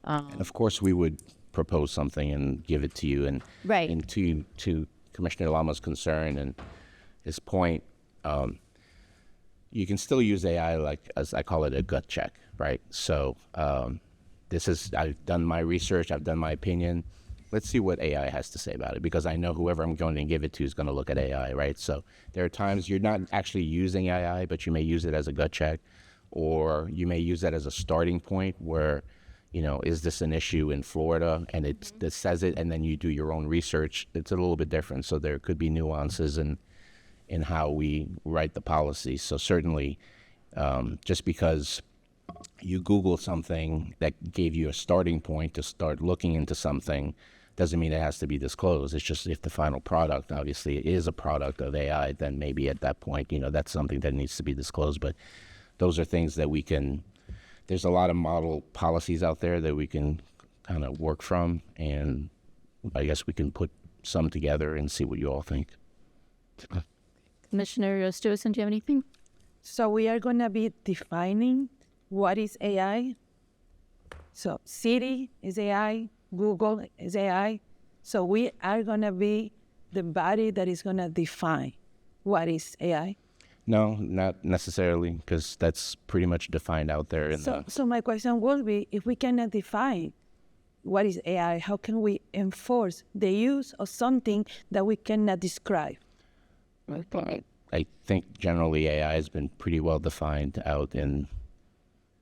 And of course, we would propose something and give it to you. And, right. And to Commissioner Lama's concern and his point, you can still use AI, like, as I call it, a gut check, right? So I've done my research, I've done my opinion. Let's see what AI has to say about it, because I know whoever I'm going to give it to is going to look at AI, right? So there are times you're not actually using AI, but you may use it as a gut check, or you may use that as a starting point where, is this an issue in Florida? And it says it, and then you do your own research. It's a little bit different. So there could be nuances in how we write the policy. So certainly, just because you Google something that gave you a starting point to start looking into something, doesn't mean it has to be disclosed. It's just, if the final product obviously is a product of AI, then maybe at that point, that's something that needs to be disclosed. But those are things that there's a lot of model policies out there that we can kind of work from, and I guess we can put some together and see what you all think. Commissioner Stewart, do you have anything? So we are going to be defining what is AI. So Siri is AI, Google is AI. So we are going to be the body that is going to define what is AI. No, not necessarily, because that's pretty much defined out there. So my question will be, if we cannot define what is AI, how can we enforce the use of something that we cannot describe? I think generally AI has been pretty well defined out in.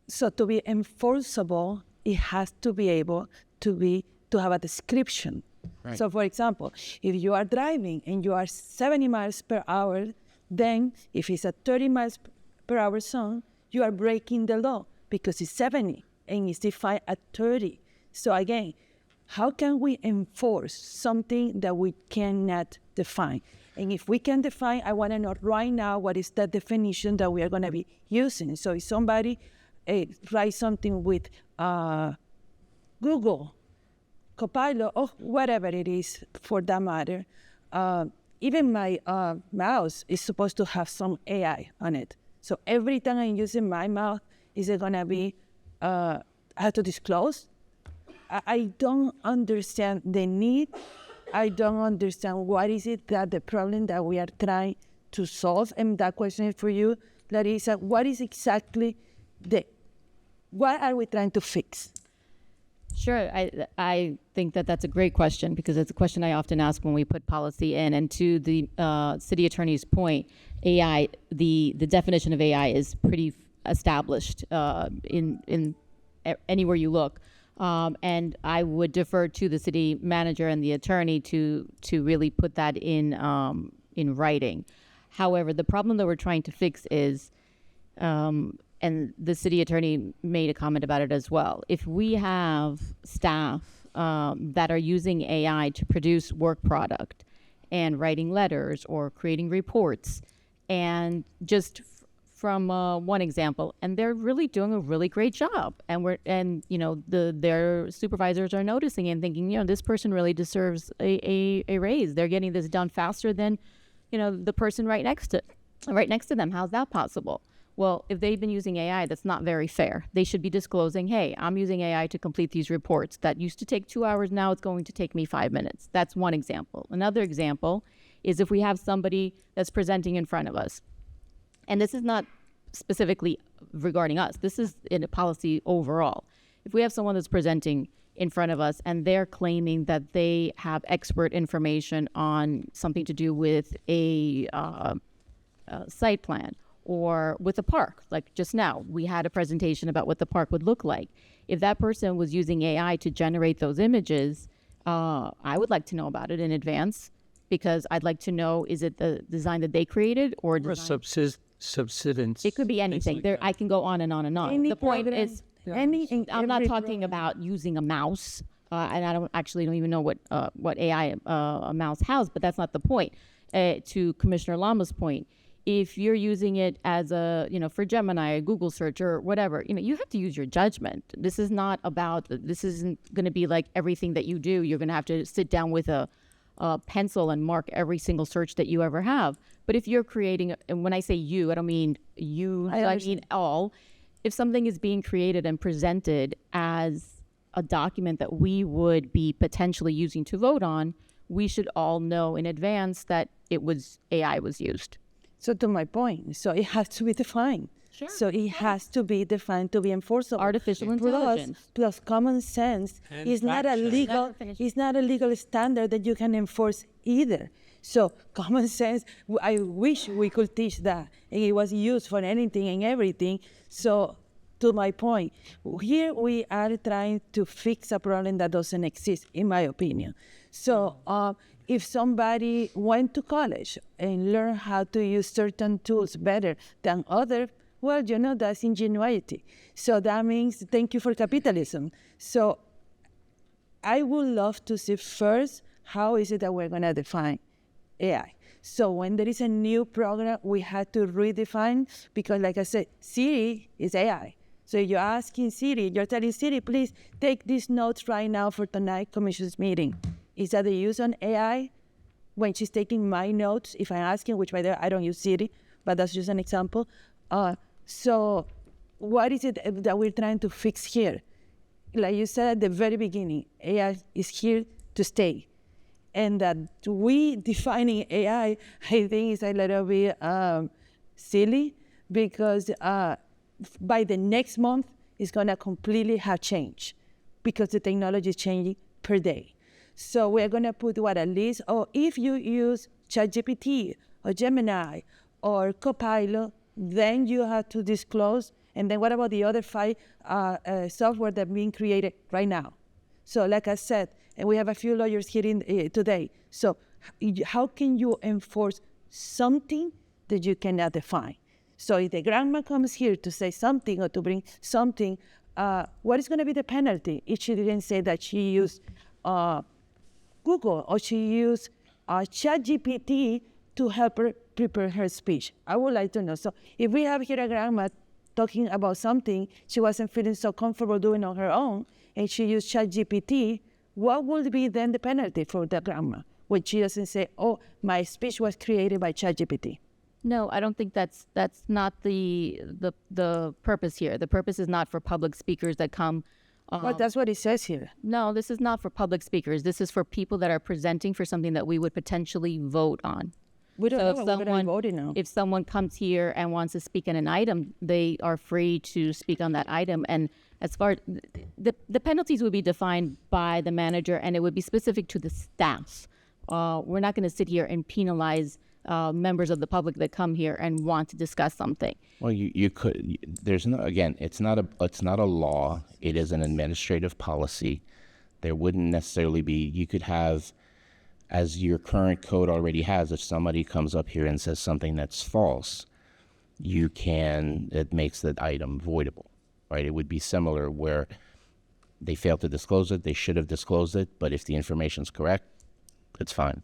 So to be enforceable, it has to be able to have a description. Right. So for example, if you are driving and you are 70 miles per hour, then if it's a 30 miles per hour zone, you are breaking the law because it's 70 and it's defined at 30. So again, how can we enforce something that we cannot define? And if we can define, I want to know right now what is the definition that we are going to be using. So if somebody writes something with Google, Copilot, or whatever it is for that matter, even my mouse is supposed to have some AI on it. So every time I'm using my mouse, is it going to be, I have to disclose? I don't understand the need. I don't understand what is it that the problem that we are trying to solve. And that question is for you, Larissa. What is exactly what are we trying to fix? Sure. I think that that's a great question because it's a question I often ask when we put policy in. And to the city attorney's point, AI, the definition of AI is pretty established in anywhere you look. And I would defer to the city manager and the attorney to really put that in writing. However, the problem that we're trying to fix is, and the city attorney made a comment about it as well. If we have staff that are using AI to produce work product and writing letters or creating reports, and just from one example, and they're really doing a really great job, and their supervisors are noticing and thinking, this person really deserves a raise. They're getting this done faster than, the person right next to them. How's that possible? Well, if they've been using AI, that's not very fair. They should be disclosing, hey, I'm using AI to complete these reports. That used to take 2 hours, now it's going to take me 5 minutes. That's one example. Another example is if we have somebody that's presenting in front of us, and this is not specifically regarding us, this is in a policy overall. If we have someone that's presenting in front of us and they're claiming that they have expert information on something to do with a site plan, or with a park, like just now, we had a presentation about what the park would look like. If that person was using AI to generate those images, I would like to know about it in advance because I'd like to know, is it the design that they created or subsidence? It could be anything. There, I can go on and on and on. The point is, I'm not talking about using a mouse, and I don't even know what AI a mouse has, but that's not the point. To Commissioner Lama's point, if you're using it as for Gemini, a Google search or whatever, you have to use your judgment. This isn't going to be like everything that you do. You're going to have to sit down with a pencil and mark every single search that you ever have. But if you're creating, and when I say you, I don't mean you, I mean all. If something is being created and presented as a document that we would be potentially using to vote on, we should all know in advance that AI was used. So to my point, so it has to be defined. Sure. So it has to be defined to be enforceable. Artificial intelligence. Plus common sense is not a legal standard that you can enforce either. So common sense, I wish we could teach that. And it was used for anything and everything. So to my point, here we are trying to fix a problem that doesn't exist, in my opinion. So if somebody went to college and learned how to use certain tools better than others, well, that's ingenuity. So that means thank you for capitalism. So I would love to see first, how is it that we're going to define AI? So when there is a new program, we have to redefine, because like I said, Siri is AI. So you're asking Siri, you're telling Siri, please take these notes right now for tonight's commission's meeting. Is that the use on AI when she's taking my notes? If I'm asking, which by the way, I don't use Siri, but that's just an example. So what is it that we're trying to fix here? Like you said at the very beginning, AI is here to stay. And that we defining AI, I think is a little bit silly, because by the next month, it's gonna completely have changed, because the technology is changing per day. So we're gonna put at least, if you use ChatGPT or Gemini or Copilot, then you have to disclose. And then what about the other 5 software that are being created right now? So like I said, and we have a few lawyers here today. So how can you enforce something that you cannot define. So if the grandma comes here to say something or to bring something, what is going to be the penalty if she didn't say that she used Google or she used ChatGPT to help her prepare her speech? I would like to know. So if we have here a grandma talking about something she wasn't feeling so comfortable doing on her own, and she used ChatGPT, what would be then the penalty for the grandma when she doesn't say, "Oh, my speech was created by ChatGPT"? No, I don't think that's not the purpose here. The purpose is not for public speakers that come. But that's what it says here. No, this is not for public speakers. This is for people that are presenting for something that we would potentially vote on. We don't So know if what we're going to be voting on. if someone comes here and wants to speak on an item, they are free to speak on that item. And as far the penalties would be defined by the manager, and it would be specific to the staff. We're not going to sit here and penalize members of the public that come here and want to discuss something. Well, you could. There's no. Again, it's not a law. It is an administrative policy. There wouldn't necessarily be. You could have, as your current code already has, if somebody comes up here and says something that's false, it makes that item voidable, right? It would be similar where they failed to disclose it. They should have disclosed it, but if the information's correct, it's fine.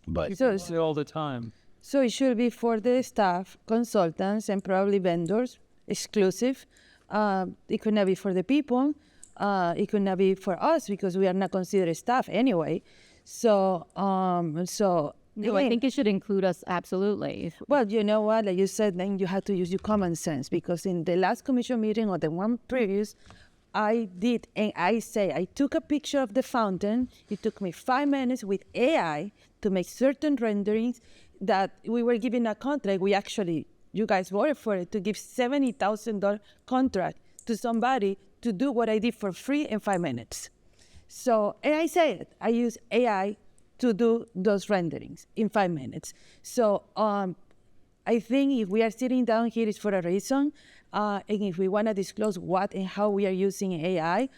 But People say all the time. So it should be for the staff, consultants, and probably vendors, exclusive. It could not be for the people. It could not be for us because we are not considered staff anyway. So, No, I think it should include us, absolutely. Well, you know what? Like you said, then you have to use your common sense because in the last commission meeting or the one previous, I did, and I took a picture of the fountain. It took me 5 minutes with AI to make certain renderings that we were given a contract. We actually, you guys voted for it, to give $70,000 contract to somebody to do what I did for free in 5 minutes. So, and I said I use AI to do those renderings in 5 minutes. So I think if we are sitting down here, it's for a reason. And if we want to disclose what and how we are using AI,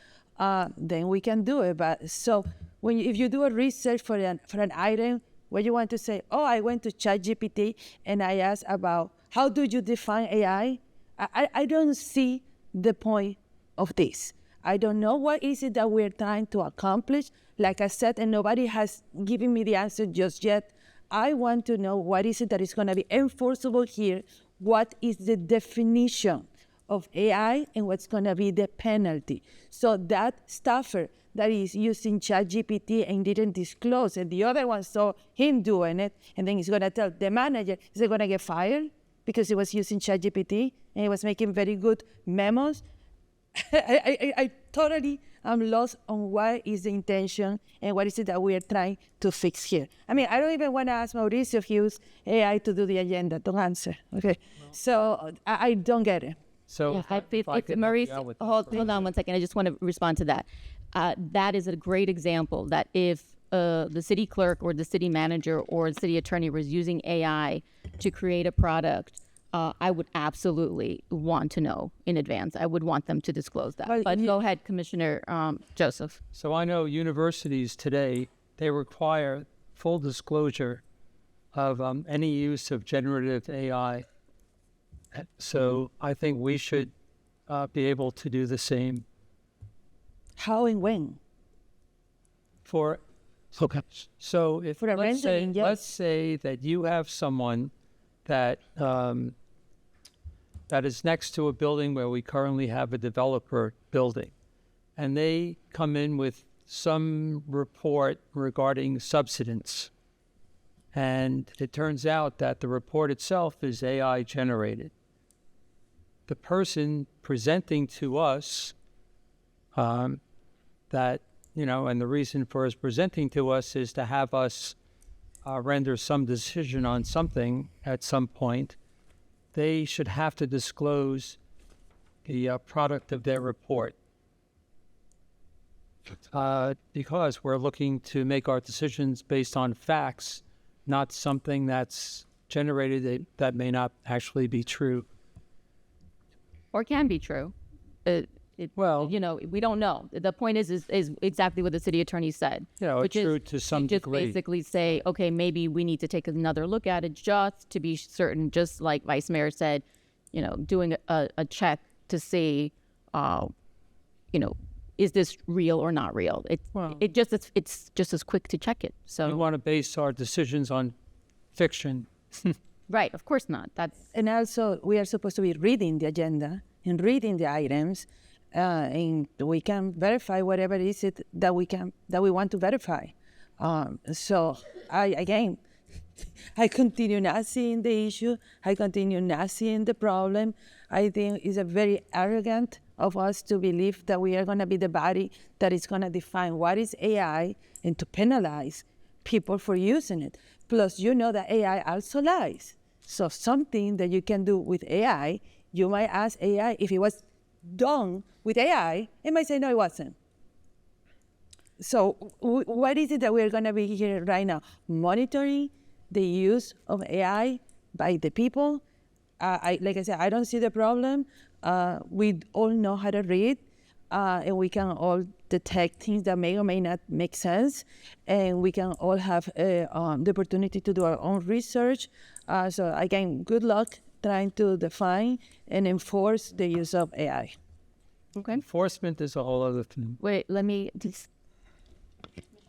then we can do it. But so if you do a research for an item where you want to say, oh, I went to ChatGPT and I asked about how do you define AI, I don't see the point of this. I don't know what is it that we're trying to accomplish. Like I said, and nobody has given me the answer just yet. I want to know what is it that is going to be enforceable here. What is the definition of AI and what's going to be the penalty? So that staffer that is using ChatGPT and didn't disclose, and the other one saw him doing it, and then he's going to tell the manager, is he going to get fired because he was using ChatGPT and he was making very good memos? I totally am lost on what is the intention and what is it that we are trying to fix here. I mean, I don't even want to ask Mauricio if he used AI to do the agenda. Don't answer. Okay. So I don't get it. So Yeah, if Maurice, hold on 1 second. I just want to respond to that. That is a great example that if the city clerk or the city manager or the city attorney was using AI to create a product, I would absolutely want to know in advance. I would want them to disclose that. Well, But go ahead, Commissioner Joseph. So I know universities today, they require full disclosure of any use of generative AI. So I think we should be able to do the same How and when? for. So if For a let's say, rendering, yes. let's say that you have someone that that is next to a building where we currently have a developer building, and they come in with some report regarding subsidence, and it turns out that the report itself is AI generated. The person presenting to us that, you know, and the reason for us presenting to us is to have us render some decision on something at some point, they should have to disclose the product of their report. Because we're looking to make our decisions based on facts, not something that's generated that may not actually be true. Or can be true. Well- you know, we don't know. The point is exactly what the city attorney said. Yeah, or which true is to some just degree. basically say, okay, maybe we need to take another look at it just to be certain, just like Vice Mayor said, you know, doing a check to see, you know, is this real or not real? It's just as quick to check it. We So want to base our decisions on fiction. right, of course not. That's And also, we are supposed to be reading the agenda and reading the items, and we can verify whatever it is that we want to verify. So I continue not seeing the issue. I continue not seeing the problem. I think it's a very arrogant of us to believe that we are going to be the body that is going to define what is AI and to penalize people for using it. Plus, you know that AI also lies. So something that you can do with AI, you might ask AI if it was done with AI, it might say, no, it wasn't. So what is it that we're going to be here right now? Monitoring the use of AI by the people. Like I said, I don't see the problem. We all know how to read, and we can all detect things that may or may not make sense, and we can all have the opportunity to do our own research. So again, good luck trying to define and enforce the use of AI. okay. Enforcement is a whole other thing. Wait, let me just.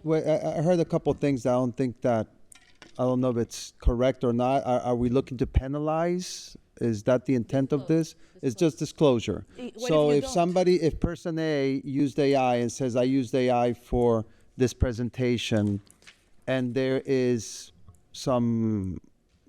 Well, I heard a couple of things that I don't know if it's correct or not. Are we looking to penalize? Is that the intent of this? It's just disclosure. So if person A used AI and says, I used AI for this presentation, and there is some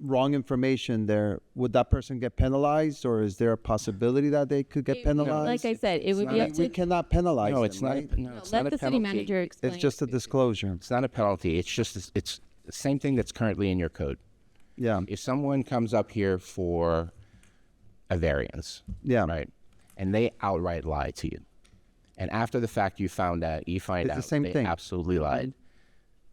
wrong information there, would that person get penalized, or is there a possibility that they could get penalized? Like I said, it would be up We to. cannot penalize No, them, it's not. right? No, it's Let not the a city penalty. manager explain. It's just a disclosure. It's not a penalty. It's just it's the same thing that's currently in your code. Yeah, If someone comes up here for a variance, yeah. right, and they outright lie to you, and after the fact you find out, It's the out same they thing. absolutely lied,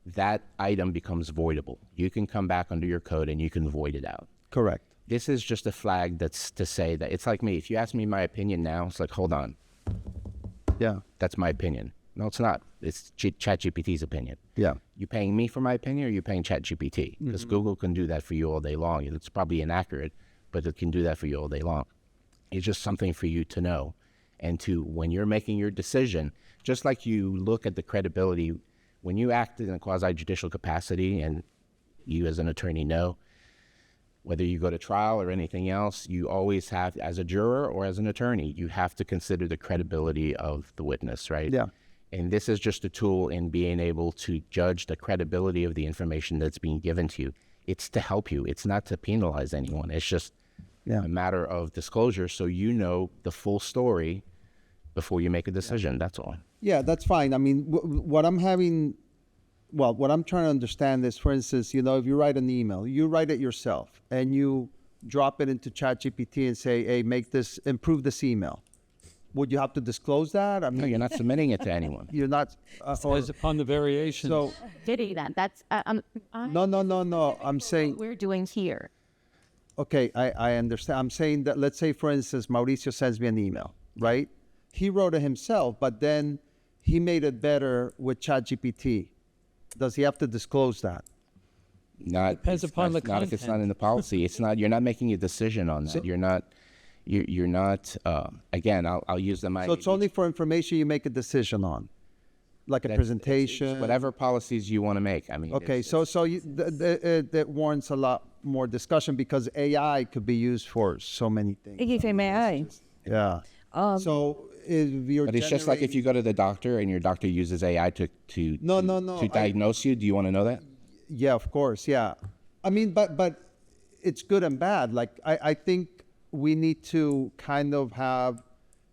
that item becomes voidable. You can come back under your code and you can void it out. Correct. This is just a flag that's to say that it's like me. If you ask me my opinion now, it's like, hold on, Yeah, that's my opinion. No, it's not. It's ChatGPT's opinion. yeah. You paying me for my opinion, or you paying ChatGPT? Because Google can do that for you all day long. It's probably inaccurate, but it can do that for you all day long. It's just something for you to know, and to when you're making your decision, just like you look at the credibility when you act in a quasi-judicial capacity, and you as an attorney know, whether you go to trial or anything else, you always have, as a juror or as an attorney, you have to consider the credibility of the witness, right? Yeah. And this is just a tool in being able to judge the credibility of the information that's being given to you. It's to help you. It's not to penalize anyone. It's just a matter of disclosure, so you know the full story before you make a decision. That's all. Yeah, that's fine. I mean, what I'm trying to understand is, for instance, you know, if you write an email, you write it yourself and you drop it into ChatGPT and say, hey, improve this email. Would you have to disclose that? I mean, No, you're not submitting it to anyone. you're not. Depends upon the variations. So, Diddy that. That's no. I'm saying, what we're doing here. okay, I understand. I'm saying that, let's say, for instance, Mauricio sends me an email, right? He wrote it himself, but then he made it better with ChatGPT. Does he have to disclose that? Depends upon the not if it's not content. in the policy. It's not. You're not making a decision on that. You're not. You're not. Again, I'll use the. So it's only for information you make a decision on, like a presentation. Whatever policies you want to make. I mean. Okay, that warrants a lot more discussion, because AI could be used for so many things. If I may, Yeah. So if you're But it's just like if you go to the doctor and your doctor uses AI to No, diagnose you. Do you want to know that? Yeah, of course. Yeah. I mean, but it's good and bad. Like, I think we need to kind of have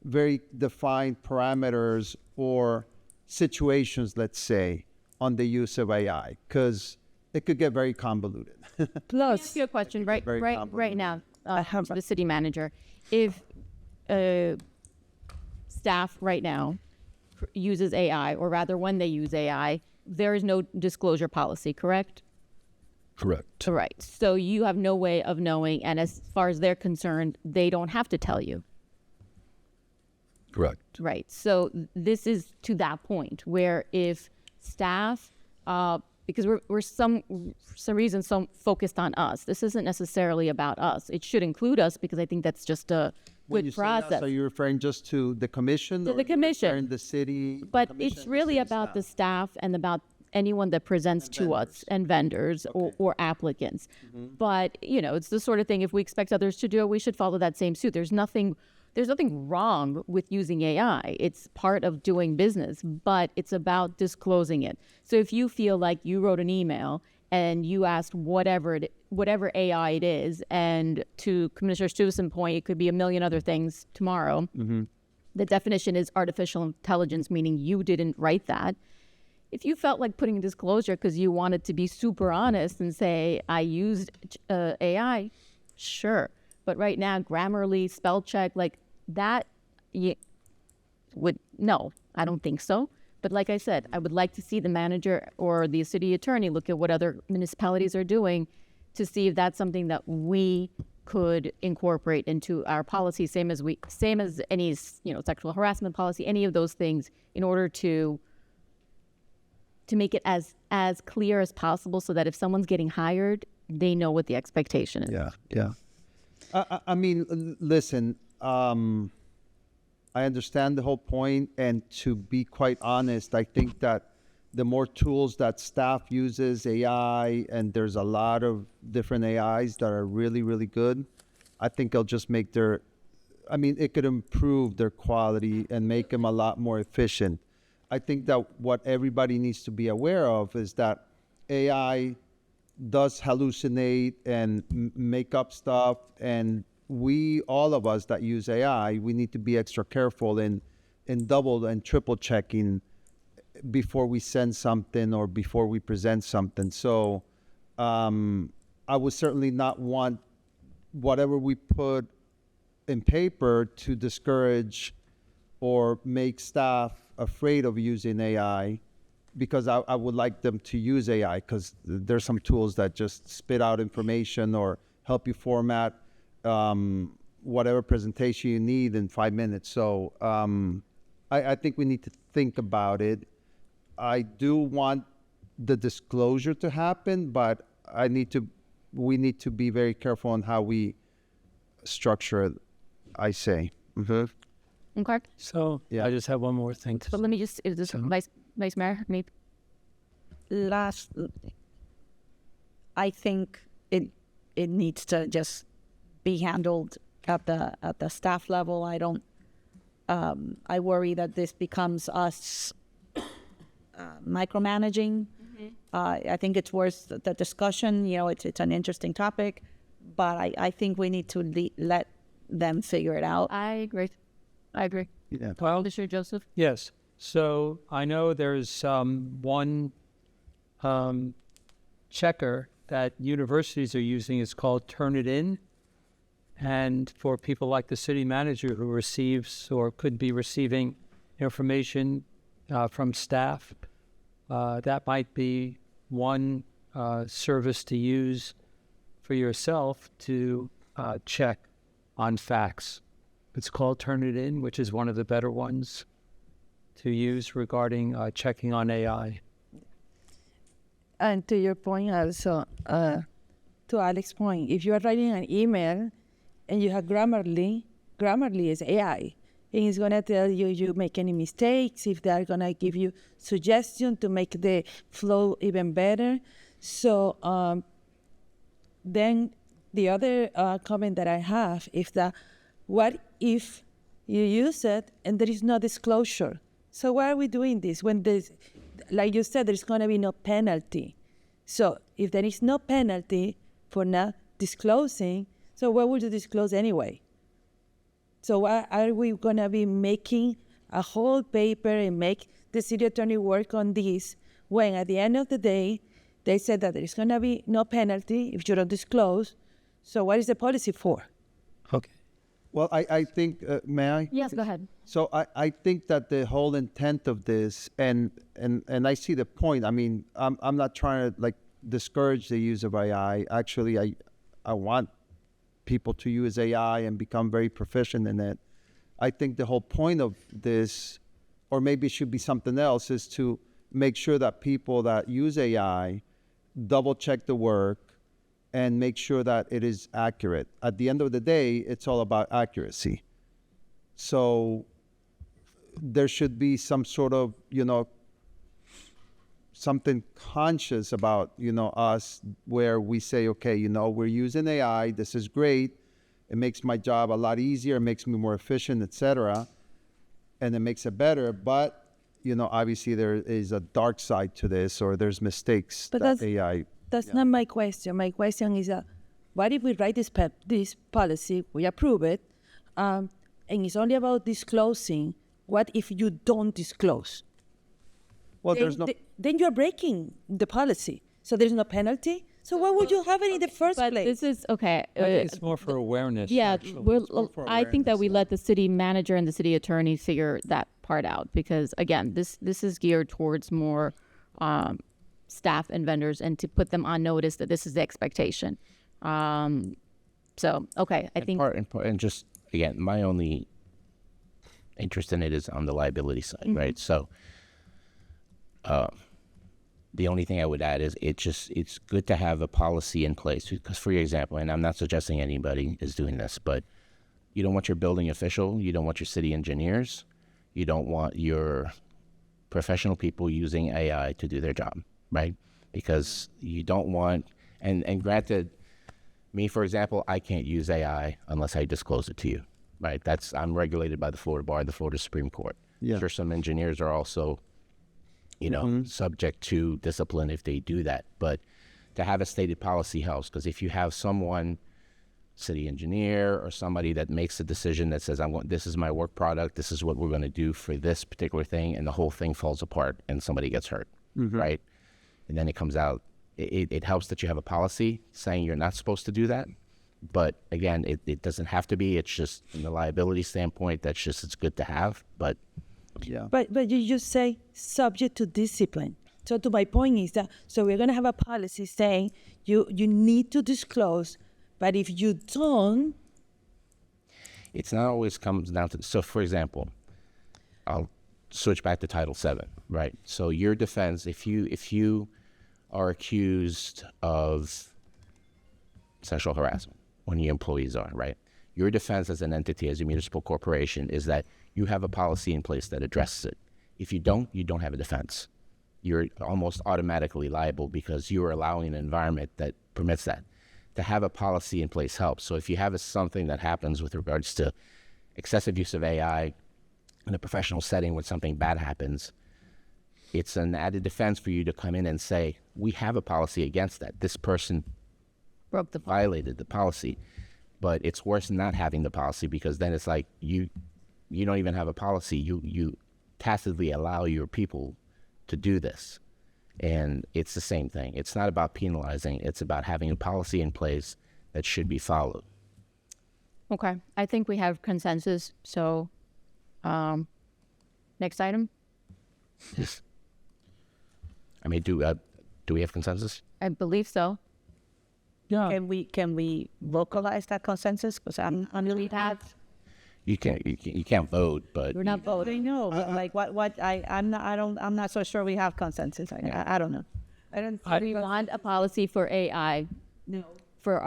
very defined parameters or situations, let's say, on the use of AI, because it could get very convoluted. Let me plus, ask you a question right now, have to the city manager. If staff right now uses AI, or rather when they use AI, there is no disclosure policy, correct? Correct. Right. So you have no way of knowing, and as far as they're concerned, they don't have to tell you. Correct. Right. So this is to that point where if staff, because we're for some reason so focused on us, this isn't necessarily about us. It should include us because I think that's just a When you good say us, process. are you referring just to the commission? To or the commission. referring the city? But commission it's and really city about staff? the staff and about anyone that presents to us and vendors or applicants. But, it's the sort of thing, if we expect others to do it, we should follow that same suit. There's nothing wrong with using AI. It's part of doing business, but it's about disclosing it. So if you feel like you wrote an email and you asked whatever AI it is, and to Commissioner Stevenson point, it could be a million other things tomorrow. The definition is artificial intelligence, meaning you didn't write that. If you felt like putting a disclosure because you wanted to be super honest and say, I used AI, sure. But right now, Grammarly, spell check, like that, no, I don't think so. But like I said, I would like to see the manager or the city attorney look at what other municipalities are doing to see if that's something that we could incorporate into our policy, same as any, sexual harassment policy, any of those things, in order to make it as clear as possible so that if someone's getting hired, they know what the expectation is. Yeah. I mean, listen, I understand the whole point, and to be quite honest, I think that the more tools that staff uses, AI, and there's a lot of different AIs that are really, really good, I think it'll just make it could improve their quality and make them a lot more efficient. I think that what everybody needs to be aware of is that AI does hallucinate and make up stuff, and all of us that use AI, we need to be extra careful in double and triple checking before we send something or before we present something. So I would certainly not want whatever we put in paper to discourage or make staff afraid of using AI, because I would like them to use AI, because there's some tools that just spit out information or help you format whatever presentation you need in 5 minutes. So I think we need to think about it. I do want the disclosure to happen, but we need to be very careful on how we structure it, I say. Okay. So I just have one more thing to But let me just, is this Vice Mayor? I think it needs to just be handled at the staff level. I worry that this becomes us micromanaging. I think it's worth the discussion. It's an interesting topic, but I think we need to let them figure it out. I agree. Yeah. Well, Commissioner Joseph? yes. So I know there's one checker that universities are using. It's called Turnitin. And for people like the city manager who receives or could be receiving information from staff, that might be one service to use for yourself to check on facts. It's called Turnitin, which is one of the better ones to use regarding checking on AI. And to your point also, to Alex's point, if you are writing an email and you have Grammarly is AI. And it's going to tell you make any mistakes, if they're going to give you suggestions to make the flow even better. So then the other comment that I have is that what if you use it and there is no disclosure? So why are we doing this when there's, like you said, there's going to be no penalty? So if there is no penalty for not disclosing, so why would you disclose anyway? So why are we going to be making a whole paper and make the city attorney work on this when at the end of the day, they said that there is going to be no penalty if you don't disclose? So what is the policy for? Okay. Well, I think, may I? Yes, go ahead. So I think that the whole intent of this, and I see the point. I mean, I'm not trying to discourage the use of AI. Actually, I want people to use AI and become very proficient in it. I think the whole point of this, or maybe it should be something else, is to make sure that people that use AI double check the work and make sure that it is accurate. At the end of the day, it's all about accuracy. So there should be some sort of, something conscious about, us, where we say, okay, we're using AI, this is great, it makes my job a lot easier, it makes me more efficient, etc., and it makes it better, but obviously there is a dark side to this, or there's mistakes But that AI. That's not my question. My question is, what if we write this policy, we approve it, and it's only about disclosing? What if you don't disclose? Well, there's no. Then you're breaking the policy. So there's no penalty. So why would you have it in the first But place? this is okay. I think it's more for awareness. Yeah, actually. It's more for I think that awareness. we let the city manager and the city attorney figure that part out, because again, this is geared towards more staff and vendors, and to put them on notice that this is the expectation. So okay, I think And just again, my only interest in it is on the liability side, right? So the only thing I would add is it's good to have a policy in place, because, for example, and I'm not suggesting anybody is doing this, but you don't want your building official, you don't want your city engineers, you don't want your professional people using AI to do their job, right? Because you don't want, and granted, me, for example, I can't use AI unless I disclose it to you, right? I'm regulated by the Florida Bar, the Florida Supreme Court. Yeah. Sure, some engineers are also subject to discipline if they do that. But to have a stated policy helps, because if you have someone, city engineer or somebody that makes a decision that says, this is my work product, this is what we're going to do for this particular thing, and the whole thing falls apart and somebody gets hurt, right? And then it comes out, it helps that you have a policy saying you're not supposed to do that. But again, it doesn't have to be. It's just, from the liability standpoint, it's good to have, but Yeah. But you just say subject to discipline. So to my point is that, so we're going to have a policy saying you need to disclose, but if you don't, it's not always comes down to. So, for example, I'll switch back to Title VII, right? So your defense, if you are accused of sexual harassment, one of your employees are, right? Your defense as an entity, as a municipal corporation, is that you have a policy in place that addresses it. If you don't have a defense. You're almost automatically liable because you are allowing an environment that permits that. To have a policy in place helps. So if you have something that happens with regards to excessive use of AI in a professional setting when something bad happens, it's an added defense for you to come in and say, we have a policy against that. This person violated the policy. But it's worse not having the policy, because then it's like you don't even have a policy. You tacitly allow your people to do this. And it's the same thing. It's not about penalizing. It's about having a policy in place that should be followed. okay. I think we have consensus. So, next item. I mean, do we have consensus? I believe so. Yeah. Can we vocalize that consensus? Because I'm really that. You can't vote, but We're not voting. I know, but like I'm not so sure we have consensus. I don't know. I don't. We want a policy for AI. No. For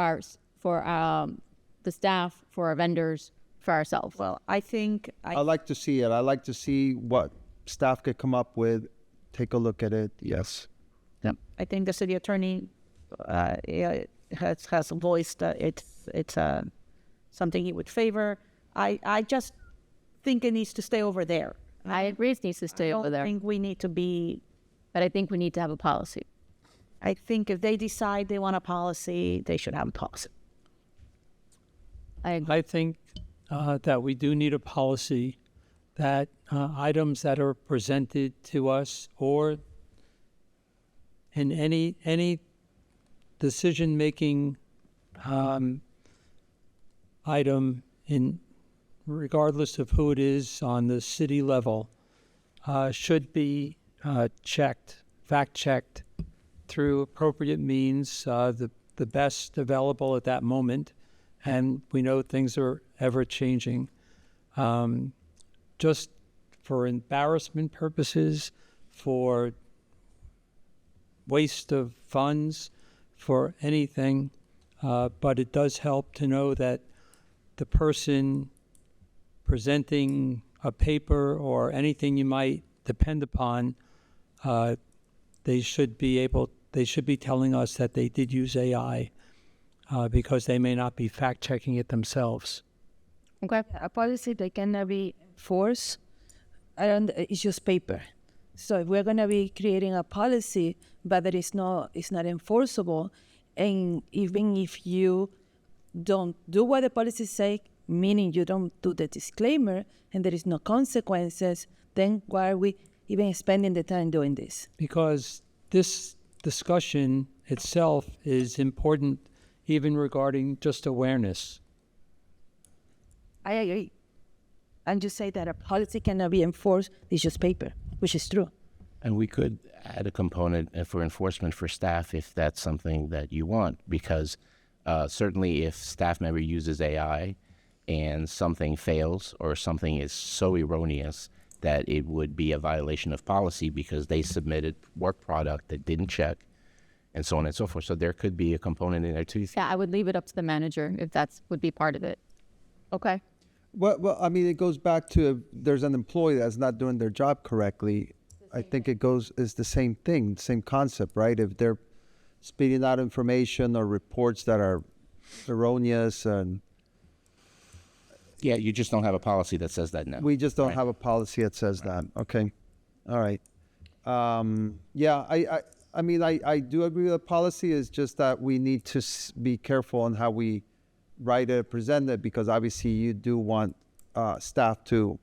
the staff, for our vendors, for ourselves. Well, I think I like to see it. I like to see what staff could come up with. Take a look at it. Yes. I think the city attorney has voiced it's something he would favor. I just think it needs to stay over there. I agree it needs to stay over there. I think we need to be. But I think we need to have a policy. I think if they decide they want a policy, they should have a policy. I agree. I think that we do need a policy that items that are presented to us or in any decision-making item, in regardless of who it is on the city level, should be fact-checked through appropriate means, the best available at that moment. And we know things are ever changing. just for embarrassment purposes, for waste of funds, for anything. But it does help to know that the person presenting a paper or anything you might depend upon, they should be telling us that they did use AI, because they may not be fact checking it themselves. Okay. A policy that cannot be enforced, it's just paper. So if we're going to be creating a policy, but that it's not enforceable, and even if you don't do what the policy say, meaning you don't do the disclaimer, and there is no consequences, then why are we even spending the time doing this? Because this discussion itself is important, even regarding just awareness. I agree. And you say that a policy cannot be enforced, it's just paper, which is true. And we could add a component for enforcement for staff if that's something that you want, because certainly if staff member uses AI and something fails or something is so erroneous that it would be a violation of policy because they submitted work product that didn't check, and so on and so forth. So there could be a component in there too. Yeah, I would leave it up to the manager if would be part of it. Okay. Well, I mean, it goes back to if there's an employee that's not doing their job correctly. I think it's the same thing, same concept, right? If they're spitting out information or reports that are erroneous, and Yeah, you just don't have a policy that says that now. we just don't Right. have a policy that says that. Okay, all right. Yeah, I mean, I do agree with the policy. It's just that we need to be careful on how we write it, present it, because obviously you do want staff to,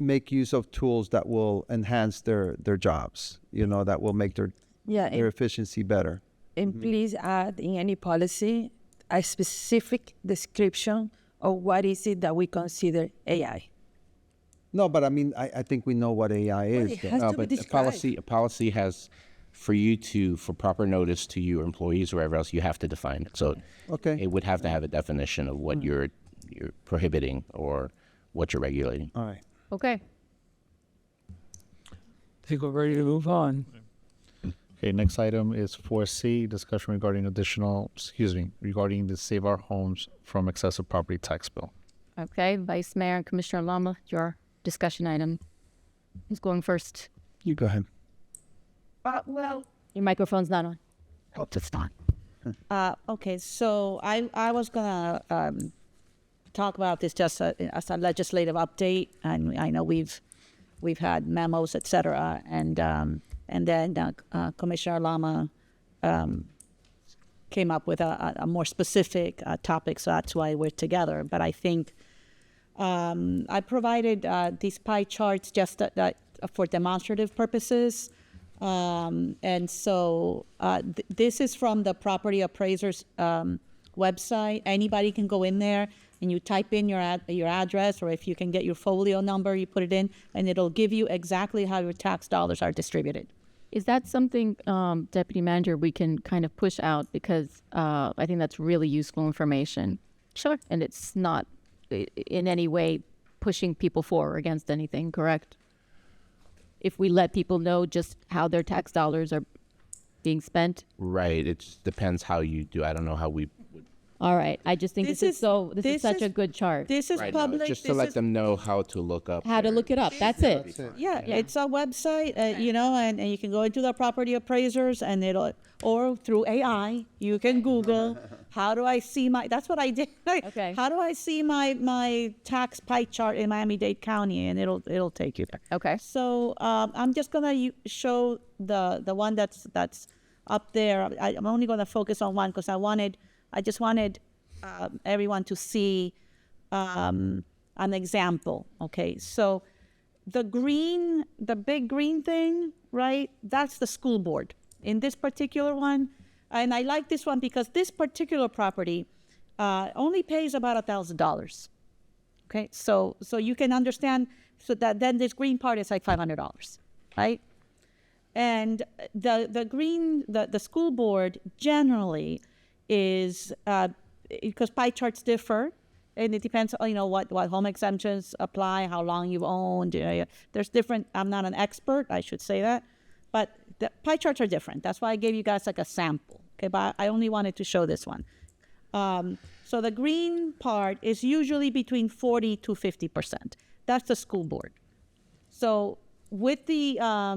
make use of tools that will enhance their jobs, that will make their efficiency better. And please add in any policy a specific description of what is it that we consider AI. No, but I mean, I think we know what AI is. it though. has No, to be but a policy has, for proper notice to your employees or wherever else, you have to define it. So Okay. it would have to have a definition of what you're prohibiting or what you're regulating. All right. Okay. I think we're ready to move on. Okay, next item is 4C, discussion regarding regarding the Save Our Homes from Excessive Property Tax Bill. Okay. Vice Mayor and Commissioner Lama, your discussion item. Who's going first? You go ahead. Well, Your microphone's not on. hope it's not. Okay, so I was gonna talk about this just as a legislative update, and I know we've had memos, etc., and then Commissioner Lama came up with a more specific topic, so that's why we're together. But I think I provided these pie charts just that for demonstrative purposes. And so this is from the property appraisers website. Anybody can go in there and you type in your address, or if you can get your folio number, you put it in, and it'll give you exactly how your tax dollars are distributed. Is that something, Deputy Manager, we can kind of push out, because I think that's really useful information. Sure. And it's not in any way pushing people for or against anything, correct? If we let people know just how their tax dollars are being spent. Right. It just depends how you do. I don't know how we would. All right. I just think this is such a good chart. This is Right now, public. just to let them know how to look up. How to look it up. That's it. Yeah, it's a website, and you can go into the property appraisers, and or through AI, you can Google, how do I see that's what I did. Okay. How do I see my tax pie chart in Miami-Dade County, and it'll take you there. Okay. So I'm just gonna show the one that's up there. I'm only gonna focus on one because I just wanted everyone to see an example. Okay, so the big green thing, right? That's the school board. In this particular one, and I like this one because this particular property only pays about $1,000. Okay, so you can understand. So that then this green part is like $500, right? And the school board generally is because pie charts differ, and it depends on, what home exemptions apply, how long you've owned. There's different, I'm not an expert, I should say that, but the pie charts are different. That's why I gave you guys like a sample, okay? But I only wanted to show this one. So the green part is usually between 40 to 50%. That's the school board. So with the, I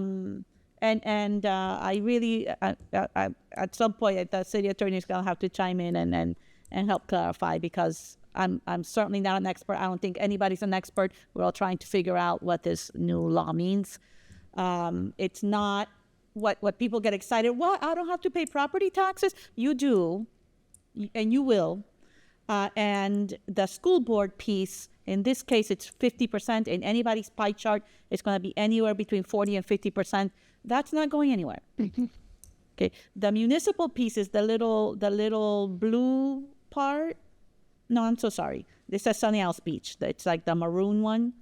really, at some point, the city attorney is going to have to chime in and help clarify, because I'm certainly not an expert. I don't think anybody's an expert. We're all trying to figure out what this new law means. It's not what people get excited. Well, I don't have to pay property taxes. You do, and you will. And the school board piece, in this case, it's 50%. In anybody's pie chart, it's going to be anywhere between 40 and 50%. That's not going anywhere. Okay. The municipal piece is the little blue part. No, I'm so sorry. This says Sunny Isles Beach. It's like the maroon one.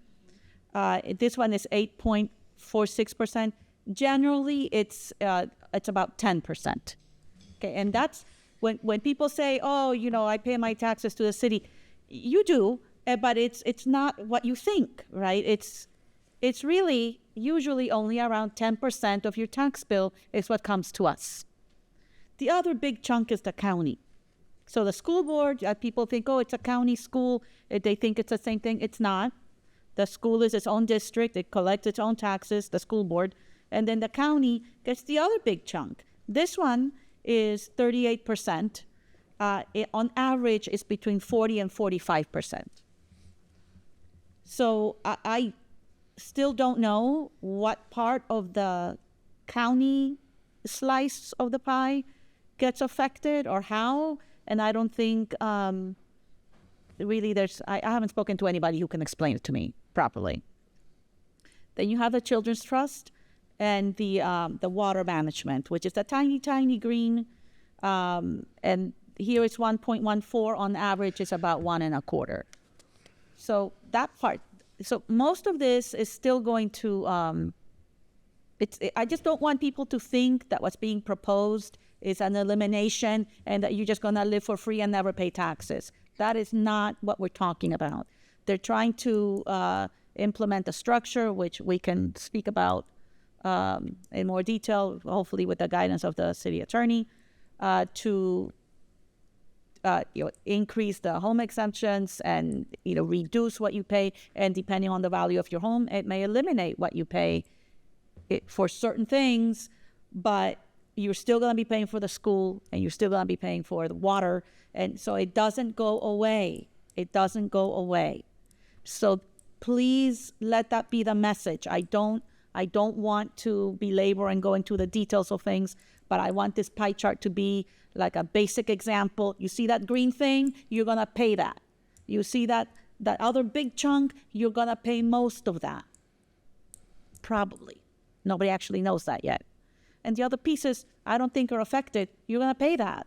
This one is 8.46%. Generally, it's about 10%. Okay, and that's when people say, "Oh, I pay my taxes to the city," you do, but it's not what you think, right? It's really usually only around 10% of your tax bill is what comes to us. The other big chunk is the county. So the school board, people think, oh, it's a county school. They think it's the same thing. It's not. The school is its own district. It collects its own taxes, the school board. And then the county gets the other big chunk. This one is 38%. On average, it's between 40 and 45%. So I still don't know what part of the county slice of the pie gets affected or how. And I don't think really I haven't spoken to anybody who can explain it to me properly. Then you have the Children's Trust and the water management, which is a tiny, tiny green. And here it's 1.14. On average, it's about 1.25. So that part. So most of this is still going to. I just don't want people to think that what's being proposed is an elimination and that you're just going to live for free and never pay taxes. That is not what we're talking about. They're trying to implement a structure, which we can speak about in more detail, hopefully with the guidance of the city attorney, to increase the home exemptions and reduce what you pay. And depending on the value of your home, it may eliminate what you pay for certain things, but you're still going to be paying for the school and you're still going to be paying for the water. And so it doesn't go away. It doesn't go away. So please let that be the message. I don't want to belabor and go into the details of things, but I want this pie chart to be like a basic example. You see that green thing? You're going to pay that. You see that other big chunk? You're going to pay most of that. Probably. Nobody actually knows that yet. And the other pieces I don't think are affected. You're going to pay that.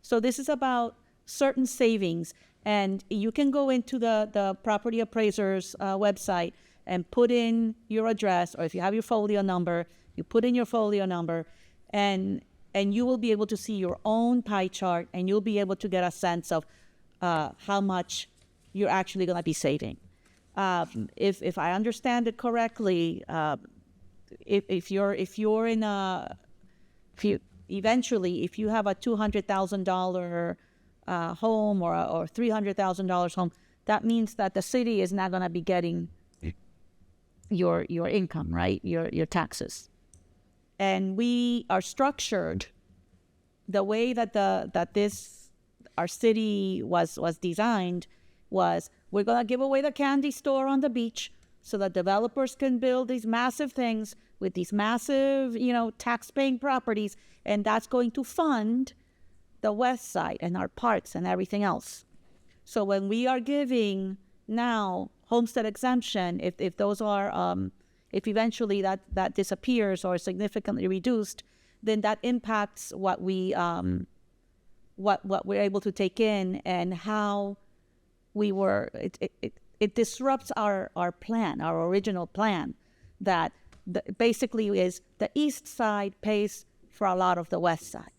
So this is about certain savings. And you can go into the property appraiser's website and put in your address, or if you have your folio number, you put in your folio number, and you will be able to see your own pie chart, and you'll be able to get a sense of how much you're actually going to be saving. If I understand it correctly, if you have a $200,000 home or $300,000 home, that means that the city is not going to be getting your income, right? Your taxes. And we are structured the way that our city was designed was we're going to give away the candy store on the beach so that developers can build these massive things with these massive, tax-paying properties, and that's going to fund the west side and our parks and everything else. So when we are giving now homestead exemption, if those are, if eventually that disappears or significantly reduced, then that impacts what we're able to take in and how we were. It disrupts our plan, our original plan, that basically is the east side pays for a lot of the west side,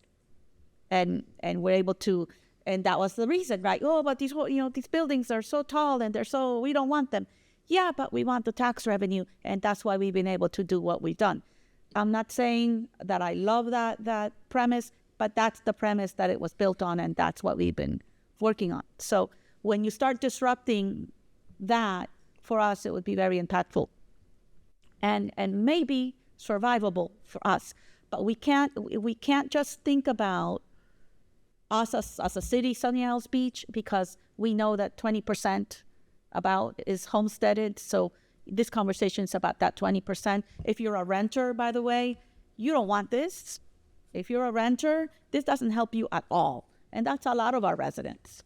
and we're able to And that was the reason, right? Oh, but these these buildings are so tall and we don't want them. Yeah, but we want the tax revenue, and that's why we've been able to do what we've done. I'm not saying that I love that premise, but that's the premise that it was built on, and that's what we've been working on. So when you start disrupting that, for us, it would be very impactful and maybe survivable for us. But we can't just think about us as a city, Sunny Isles Beach, because we know that 20% about is homesteaded. So this conversation is about that 20%. If you're a renter, by the way, you don't want this. If you're a renter, this doesn't help you at all. And that's a lot of our residents.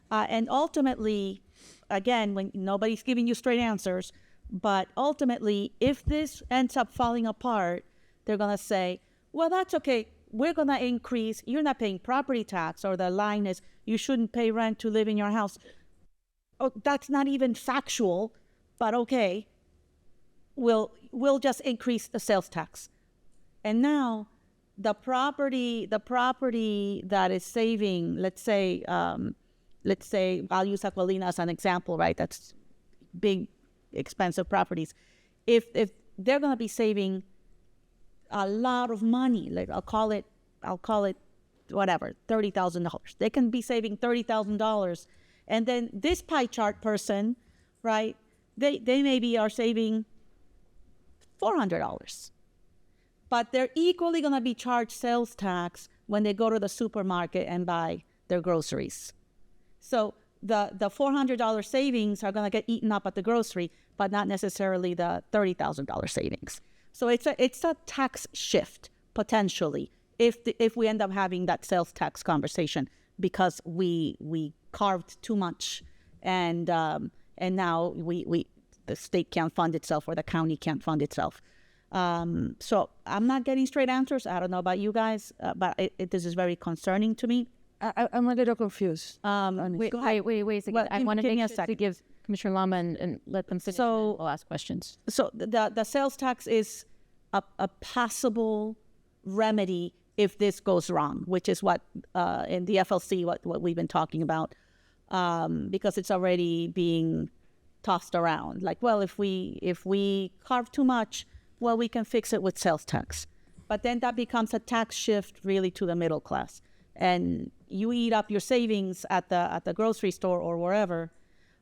And ultimately, again, when nobody's giving you straight answers, but ultimately, if this ends up falling apart, they're going to say, well, that's okay. We're going to increase. You're not paying property tax, or the line is you shouldn't pay rent to live in your house. Oh, that's not even factual, but okay. We'll just increase the sales tax. And now the property that is saving, let's say, I'll use Aquilina as an example, right? That's big, expensive properties. If they're going to be saving a lot of money, like I'll call it whatever, $30,000. They can be saving $30,000, and then this pie chart person, right? They maybe are saving $400, but they're equally going to be charged sales tax when they go to the supermarket and buy their groceries. So the $400 savings are going to get eaten up at the grocery, but not necessarily the $30,000 savings. So it's a tax shift potentially if we end up having that sales tax conversation, because we carved too much, and now the state can't fund itself, or the county can't fund itself. So I'm not getting straight answers. I don't know about you guys, but this is very concerning to me. I'm a little confused. Wait a second. Well, I want to give me make a sure to second. give Commissioner Lama and let them finish. So- I'll ask questions. So the sales tax is a possible remedy if this goes wrong, which is what in the FLC what we've been talking about, because it's already being tossed around. Like, well, if we carve too much, well, we can fix it with sales tax. But then that becomes a tax shift really to the middle class, and you eat up your savings at the grocery store or wherever,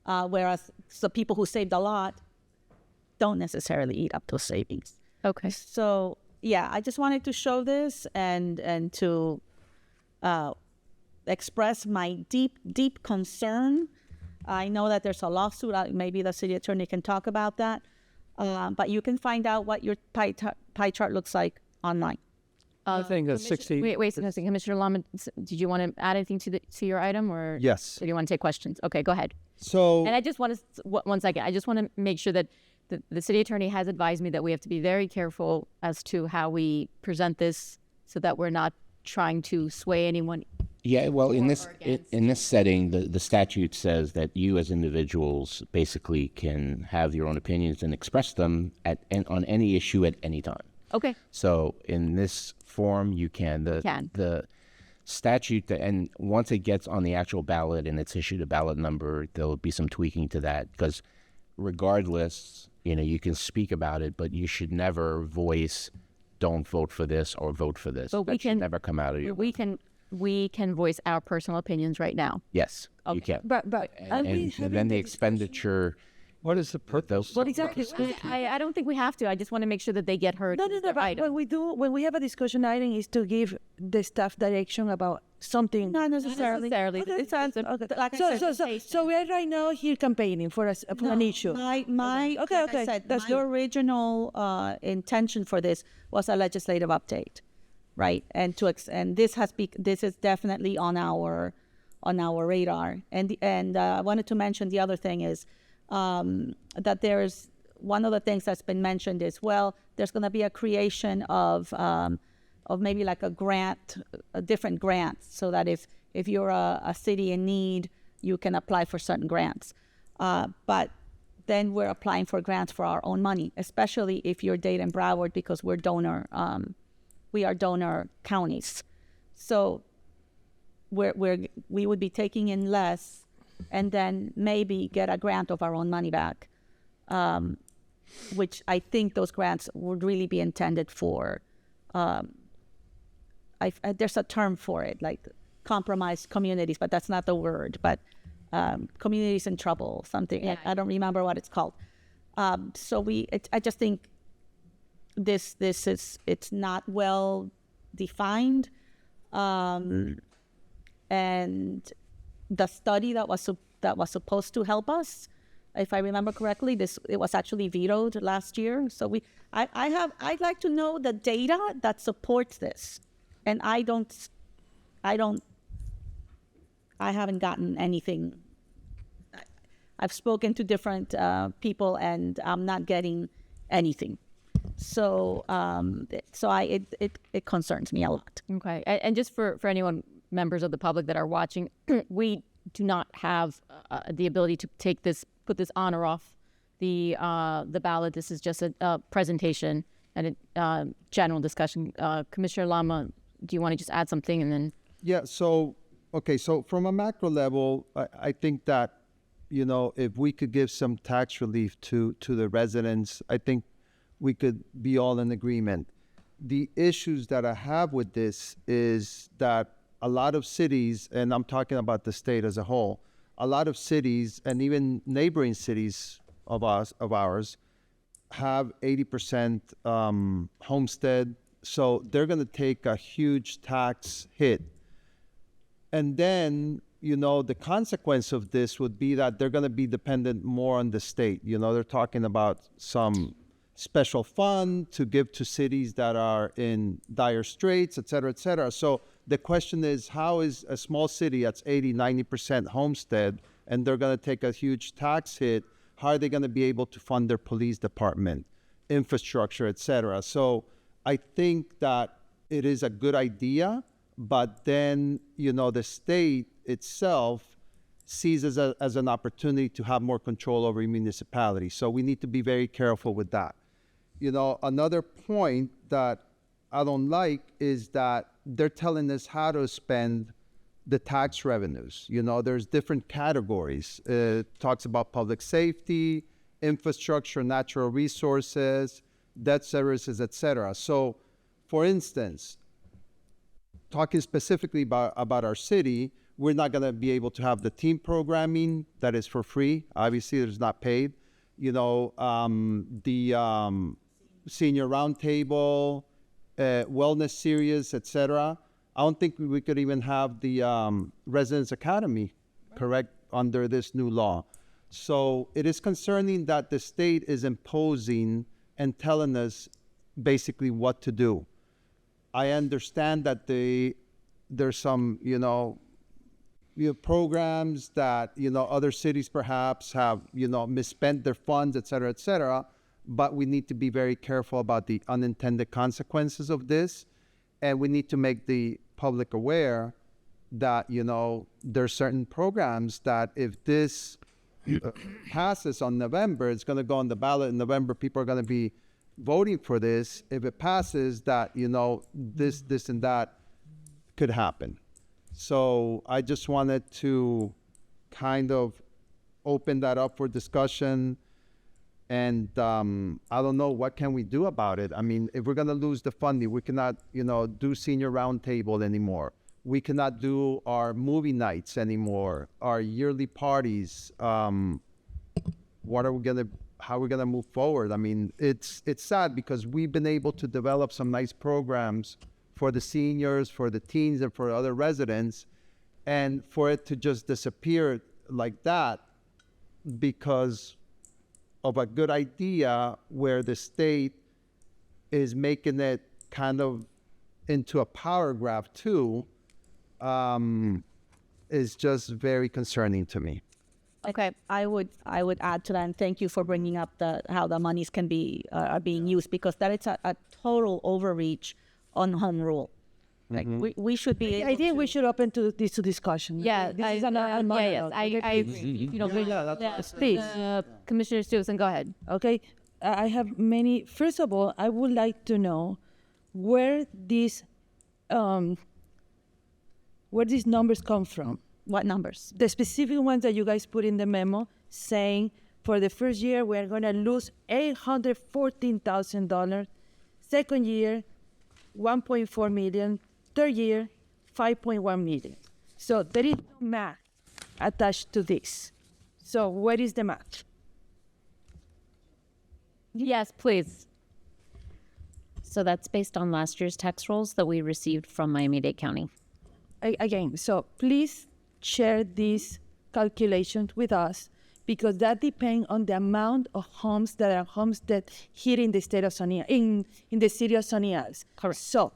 whereas the people who saved a lot don't necessarily eat up those savings. Okay. So yeah, I just wanted to show this and to express my deep concern. I know that there's a lawsuit. Maybe the city attorney can talk about that. But you can find out what your pie chart looks like online. I think that's 60. Wait a second. Commissioner Lama, did you want to add anything to your item, or Yes. do you want to take questions? Okay, go ahead. So And I just want to, 1 second, I just want to make sure that the city attorney has advised me that we have to be very careful as to how we present this, so that we're not trying to sway anyone. Yeah, well, in Or this against. in this setting, the statute says that you as individuals basically can have your own opinions and express them on any issue at any time. Okay. So in this form, you can. The statute, and once it gets on the actual ballot and it's issued a ballot number, there'll be some tweaking to that, because regardless, you can speak about it, but you should never voice, don't vote for this or vote for this. But That should never come out of your mouth. We can voice our personal opinions right now. Yes, you can. But And then the expenditure. What is the purpose? Well, exactly. I don't think we have to. I just want to make sure that they get heard. No. with their But item. when we have a discussion item, is to give the staff direction about something. Not necessarily. necessarily. Okay. It's a- Okay. like I said, So we're right now here campaigning for an issue. My Okay. like I said, That's my original intention for this was a legislative update, right? And this is definitely on our radar. And I wanted to mention the other thing is that there's one of the things that's been mentioned is, well, there's going to be a creation of maybe like a different grants, so that if you're a city in need, you can apply for certain grants. But then we're applying for grants for our own money, especially if you're Dade and Broward, because we are donor counties. So we would be taking in less, and then maybe get a grant of our own money back, which I think those grants would really be intended for. There's a term for it, like compromised communities, but that's not the word. But communities in trouble, something. Yeah. I don't remember what it's called. So I just think it's not well defined, and the study that was supposed to help us, if I remember correctly, it was actually vetoed last year. So I'd like to know the data that supports this, and I haven't gotten anything. I've spoken to different people, and I'm not getting anything. So it concerns me a lot. Okay, and just for anyone, members of the public that are watching, we do not have the ability to put this on or off the ballot. This is just a presentation and a general discussion. Commissioner Lama, do you want to just add something and then? Yeah. So from a macro level, I think that, if we could give some tax relief to the residents, I think we could be all in agreement. The issues that I have with this is that a lot of cities, and I'm talking about the state as a whole, a lot of cities and even neighboring cities of ours have 80% homestead. So they're going to take a huge tax hit. And then, the consequence of this would be that they're going to be dependent more on the state. They're talking about some special fund to give to cities that are in dire straits, et cetera, et cetera. So the question is, how is a small city that's 80, 90% homestead, and they're going to take a huge tax hit, how are they going to be able to fund their police department, infrastructure, et cetera? So I think that it is a good idea, but then, the state itself sees as an opportunity to have more control over municipalities. So we need to be very careful with that. Another point that I don't like is that they're telling us how to spend the tax revenues. There's different categories. It talks about public safety, infrastructure, natural resources, debt services, et cetera. So, for instance, talking specifically about our city, we're not going to be able to have the team programming that is for free. Obviously, it's not paid. The senior roundtable, wellness series, etc. I don't think we could even have the residence academy, correct, under this new law. So it is concerning that the state is imposing and telling us basically what to do. I understand that there's some, programs that, other cities perhaps have, misspent their funds, et cetera, but we need to be very careful about the unintended consequences of this. And we need to make the public aware that, there's certain programs that if this passes on November, it's going to go on the ballot in November. People are going to be voting for this. If it passes, that, this and that could happen. So I just wanted to kind of open that up for discussion. And I don't know, what can we do about it? I mean, if we're going to lose the funding, we cannot, do senior roundtable anymore. We cannot do our movie nights anymore, our yearly parties. How are we gonna move forward? I mean, it's sad because we've been able to develop some nice programs for the seniors, for the teens, and for other residents, and for it to just disappear like that because of a good idea where the state is making it kind of into a power grab too, is just very concerning to me. Okay, I would add to that, and thank you for bringing up how the monies can be are being used, because that is a total overreach on home rule. Like we should be. I think we should open this to discussion. Yeah, this is another monologue. I agree. Please, Commissioner Stevenson, go ahead. Okay, I have many. First of all, I would like to know where this where these numbers come from. What numbers? The specific ones that you guys put in the memo saying for the first year, we're going to lose $814,000. Second year, 1.4 million. Third year, 5.1 million. So there is no math attached to this. So where is the math? Yes, please. So that's based on last year's tax rolls that we received from Miami-Dade County. Again, so please share these calculations with us because that depends on the amount of homes that are homestead here in the state of Sunny, in the city of Sunny Isles. Correct. So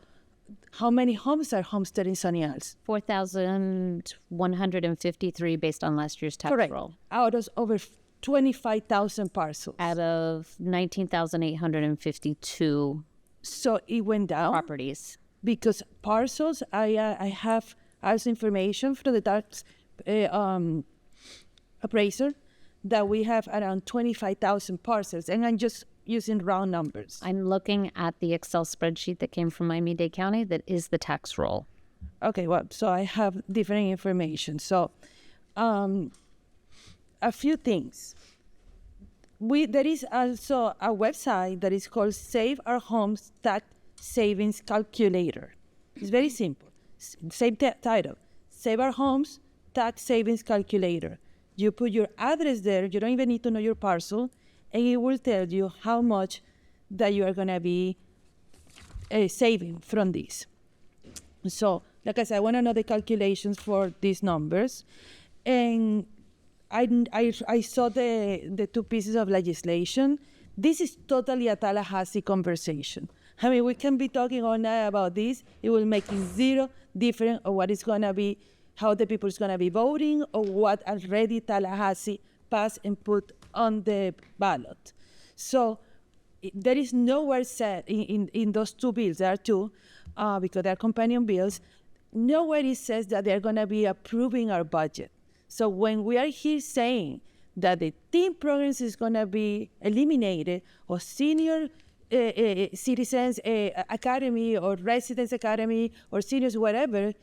how many homes are homestead in Sunny Isles? 4,153 based on last year's tax Correct. roll. Out of over 25,000 parcels. Out of 19,852 So it went down properties. because parcels, I have as information from the tax appraiser that we have around 25,000 parcels, and I'm just using round numbers. I'm looking at the Excel spreadsheet that came from Miami-Dade County that is the tax roll. Okay, well, so I have different information. So a few things. There is also a website that is called Save Our Homes Tax Savings Calculator. It's very simple. Same title. Save Our Homes Tax Savings Calculator. You put your address there. You don't even need to know your parcel. And it will tell you how much that you are going to be saving from this. So, like I said, I want to know the calculations for these numbers. And I saw the two pieces of legislation. This is totally a Tallahassee conversation. I mean, we can be talking all night about this. It will make zero difference of what is going to be, how the people is going to be voting, or what already Tallahassee passed and put on the ballot. So there is nowhere said in those two bills, there are two, because they're companion bills, nowhere it says that they're going to be approving our budget. So when we are here saying that the teen programs is going to be eliminated, or senior citizens academy, or residents academy, or seniors, whatever,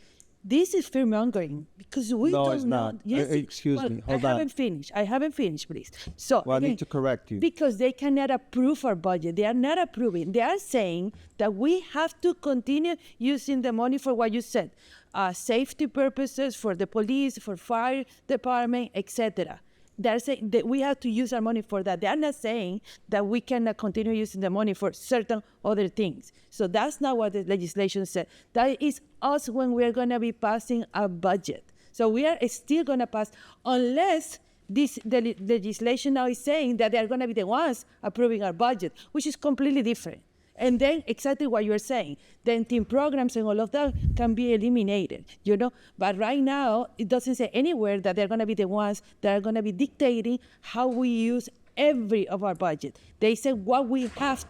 this is fear-mongering because we No, don't it's know. not. Yes, Excuse me. Hold I on. haven't finished, please. So Well, I again, need to correct you. because they cannot approve our budget. They are not approving. They are saying that we have to continue using the money for what you said, safety purposes, for the police, for fire department, etc. They're saying that we have to use our money for that. They are not saying that we cannot continue using the money for certain other things. So that's not what the legislation said. That is us when we are going to be passing a budget. So we are still going to pass, unless the legislation now is saying that they are going to be the ones approving our budget, which is completely different. And then exactly what you're saying, then team programs and all of that can be eliminated, you know? But right now, it doesn't say anywhere that they're gonna be the ones that are gonna be dictating how we use every of our budget. They say what we have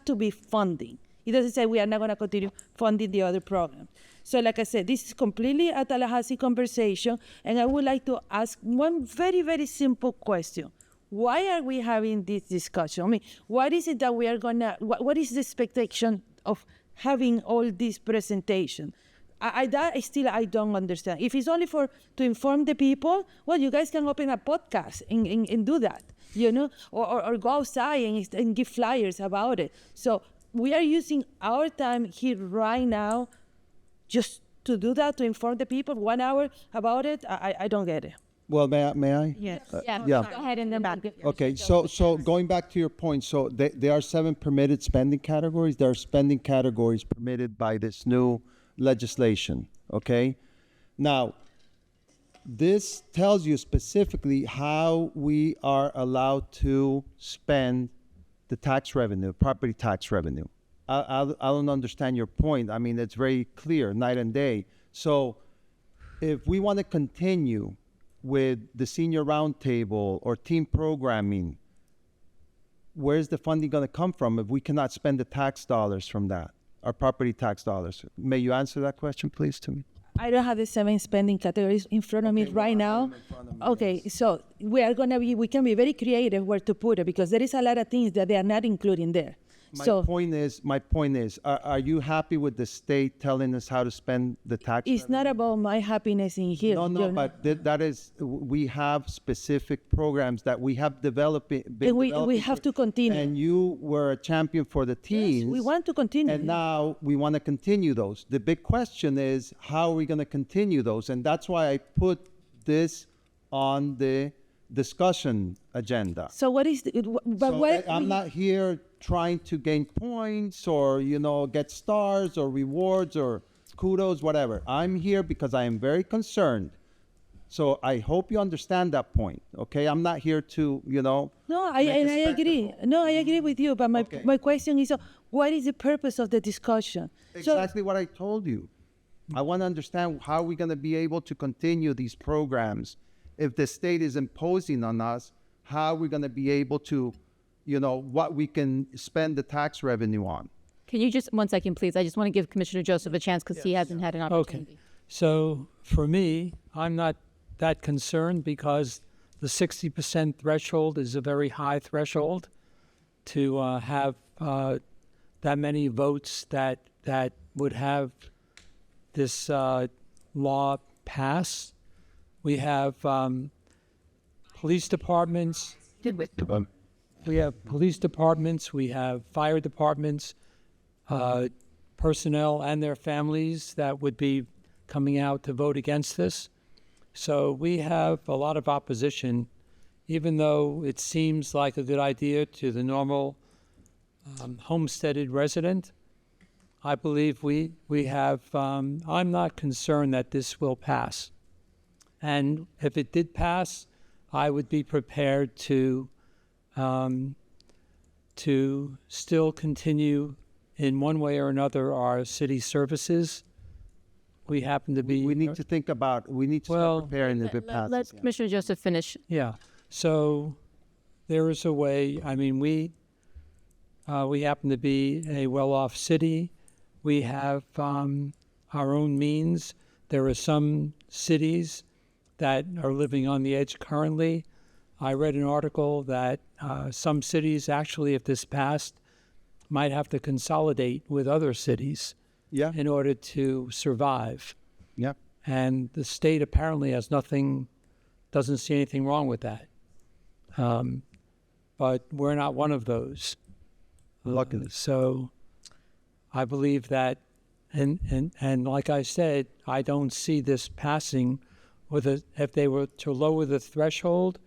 to be funding. It doesn't say we are not gonna continue funding the other programs. So like I said, this is completely a Tallahassee conversation, and I would like to ask one very, very simple question. Why are we having this discussion? I mean, what is it that we are what is the expectation of having all this presentation? I don't understand. If it's only to inform the people, well, you guys can open a podcast and do that, you know, or go outside and give flyers about it. So we are using our time here right now just to do that, to inform the people 1 hour about it. I don't get it. Well, may I? Yes. Yeah. Go ahead and then Okay, so going back to your point, so there are 7 permitted spending categories. There are spending categories permitted by this new legislation, okay? Now, this tells you specifically how we are allowed to spend the tax revenue, property tax revenue. I don't understand your point. I mean, it's very clear, night and day. So if we want to continue with the senior roundtable or team programming, where's the funding going to come from if we cannot spend the tax dollars from that, our property tax dollars? May you answer that question, please, to me? I don't have the 7 spending categories in front of me right now. Okay, so we can be very creative where to put it, because there is a lot of things that they are not including there. My point is, are you happy with the state telling us how to spend the tax? It's not about my happiness in here. No, but that is, we have specific programs that we have developing. And we have to continue. And you were a champion for the teens. Yes, we want to continue. And now we want to continue those. The big question is, how are we going to continue those? And that's why I put this on the discussion agenda. So what is I'm not here trying to gain points or, get stars or rewards or kudos, whatever. I'm here because I am very concerned. So I hope you understand that point, okay? I'm not here to, No, I agree. No, I agree with you. But my question is, what is the purpose of the discussion? Exactly what I told you. I want to understand how we're going to be able to continue these programs. If the state is imposing on us, how we're going to be able to, what we can spend the tax revenue on. Can you just, 1 second, please? I just want to give Commissioner Joseph a chance because he hasn't had an opportunity. Okay. So for me, I'm not that concerned because the 60% threshold is a very high threshold to have that many votes that would have this law pass. We have police departments. We have police departments. We have fire departments, personnel and their families that would be coming out to vote against this. So we have a lot of opposition, even though it seems like a good idea to the normal homesteaded resident. I believe we have, I'm not concerned that this will pass. And if it did pass, I would be prepared to still continue in one way or another our city services. We happen to be... We need to think about, we need to start preparing if it passes. Let Commissioner Joseph finish. Yeah. So there is a way. I mean, we happen to be a well-off city. We have our own means. There are some cities that are living on the edge currently. I read an article that some cities, actually, if this passed, might have to consolidate with other cities in order to survive. Yeah. And the state apparently doesn't see anything wrong with that. But we're not one of those. Luckily. So I believe that, and like I said, I don't see this passing if they were to lower the threshold,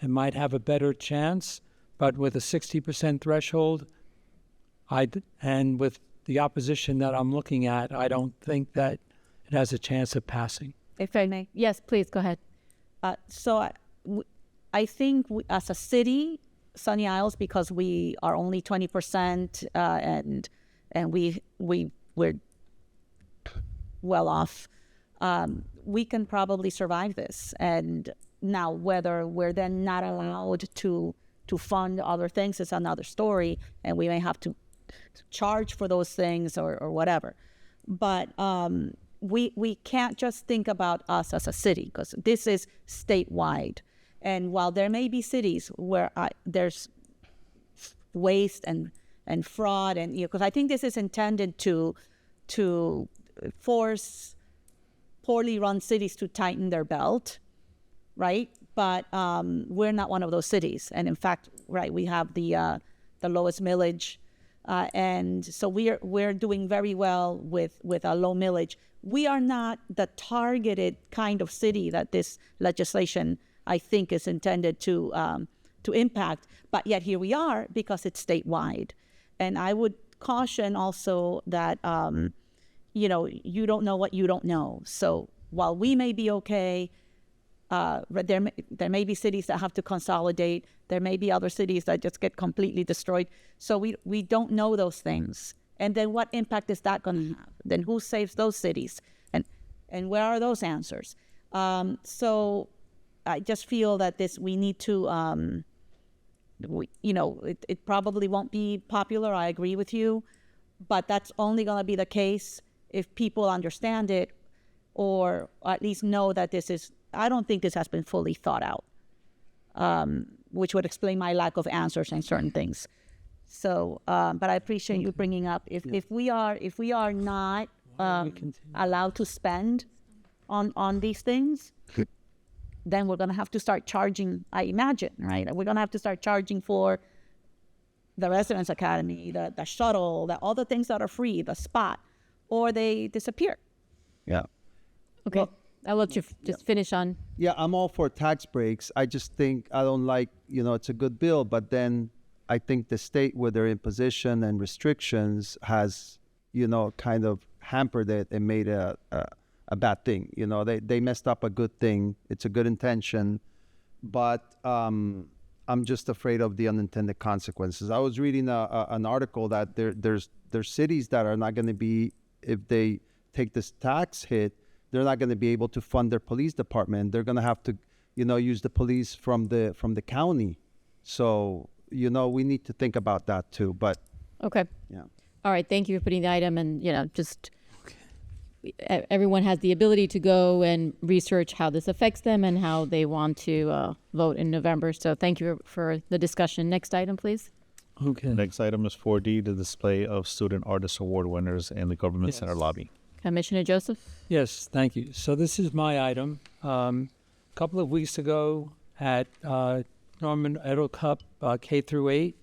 it might have a better chance, but with a 60% threshold, and with the opposition that I'm looking at, I don't think that it has a chance of passing. If I may. Yes, please, go ahead. I think as a city, Sunny Isles, because we are only 20% and we're well off, we can probably survive this. And now whether we're then not allowed to fund other things is another story, and we may have to charge for those things or whatever. But we can't just think about us as a city, because this is statewide. And while there may be cities where there's waste and fraud, and because I think this is intended to force poorly run cities to tighten their belt, right? But we're not one of those cities. And in fact, right, we have the lowest millage, and so we're doing very well with a low millage. We are not the targeted kind of city that this legislation, I think, is intended to impact. But yet here we are because it's statewide. And I would caution also that you don't know what you don't know. So while we may be okay, there may be cities that have to consolidate. There may be other cities that just get completely destroyed. So we don't know those things. And then what impact is that going to have? Then who saves those cities? And where are those answers? So I just feel that we need to, it probably won't be popular. I agree with you. But that's only going to be the case if people understand it, or at least know that I don't think this has been fully thought out, which would explain my lack of answers on certain things. So, but I appreciate you bringing up if we are not allowed to spend on these things, then we're gonna have to start charging. I imagine, right? We're gonna have to start charging for the Residence Academy, the shuttle, all the things that are free, the spot, or they disappear. Yeah. Okay. Well, I'll let you just finish on. Yeah, I'm all for tax breaks. I just think I don't like, it's a good bill, but then I think the state with their imposition and restrictions has, kind of hampered it and made a bad thing. They messed up a good thing. It's a good intention, but I'm just afraid of the unintended consequences. I was reading an article that there's cities that are not going to be, if they take this tax hit, they're not going to be able to fund their police department. They're going to have to, use the police from the county. So, we need to think about that too. But Okay. yeah. All right. Thank you for putting the item, and just everyone has the ability to go and research how this affects them and how they want to vote in November. So thank you for the discussion. Next item, please. Okay. Next item is 4D, the display of student artist award winners in the government center lobby. Commissioner Joseph. Yes, thank you. So this is my item. A couple of weeks ago at Norman Edel Cup K through 8,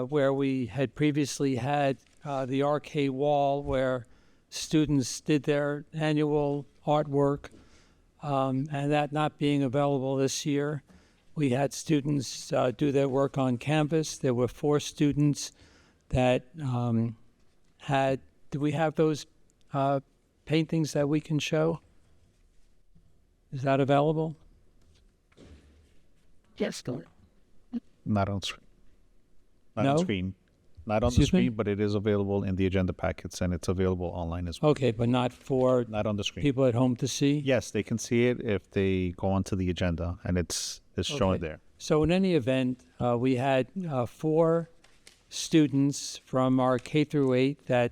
where we had previously had the arcade wall where students did their annual artwork, and that not being available this year, we had students do their work on canvas. There were 4 students that do we have those paintings that we can show? Is that available? Yes, go ahead. Not on screen. Not No? on screen. Not on Excuse the me? screen, but it is available in the agenda packets, and it's available online as well. Okay, but not for Not on the screen. people at home to see? Yes, they can see it if they go onto the agenda, and it's shown Okay. there. So in any event, we had 4 students from our K through 8 that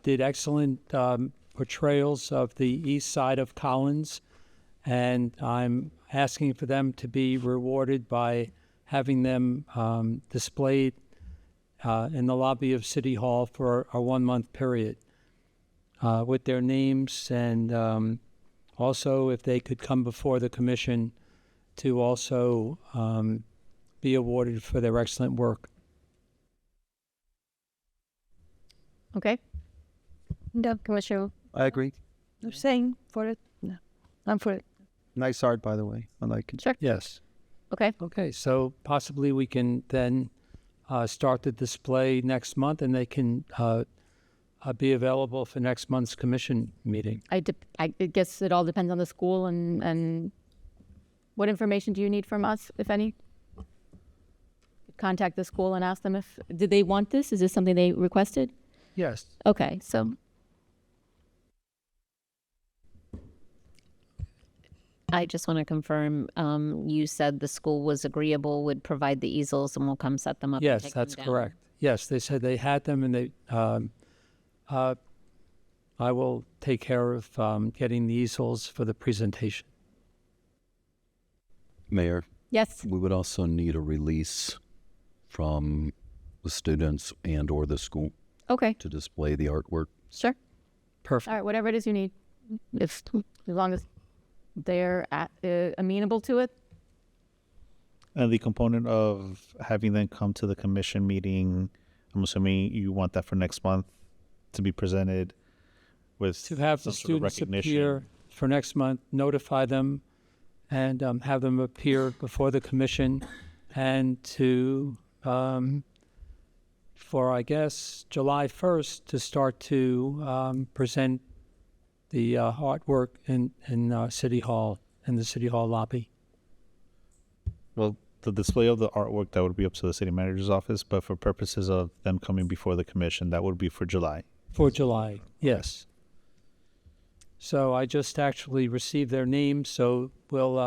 did excellent portrayals of the east side of Collins, and I'm asking for them to be rewarded by having them displayed in the lobby of City Hall for a 1-month period with their names, and also if they could come before the commission to also be awarded for their excellent work. Okay. No, Commissioner. I agree. I'm saying for it. No, I'm for it. Nice art, by the way. I like it. Sure. Yes. Okay. Okay, so possibly we can then start the display next month, and they can be available for next month's commission meeting. I guess it all depends on the school and what information do you need from us, if any? Contact the school and ask them did they want this? Is this something they requested? Yes. Okay, so I just want to confirm, you said the school was agreeable, would provide the easels, and we'll come set them up. and Yes, take them that's down. correct. Yes, they said they had them, and they. I will take care of getting the easels for the presentation. Mayor, yes. we would also need a release from the students and or the school Okay, to display the artwork. sure. Perfect. All right, whatever it is you need, as long as they're amenable to it. And the component of having them come to the commission meeting, I'm assuming you want that for next month to be presented with To have the some sort of students recognition. appear for next month, notify them, and have them appear before the commission, and to, for I guess, July 1st, to start to present the artwork in City Hall, in the City Hall lobby. Well, the display of the artwork, that would be up to the city manager's office, but for purposes of them coming before the commission, that would be for July. For July, yes. So I just actually received their names, so we'll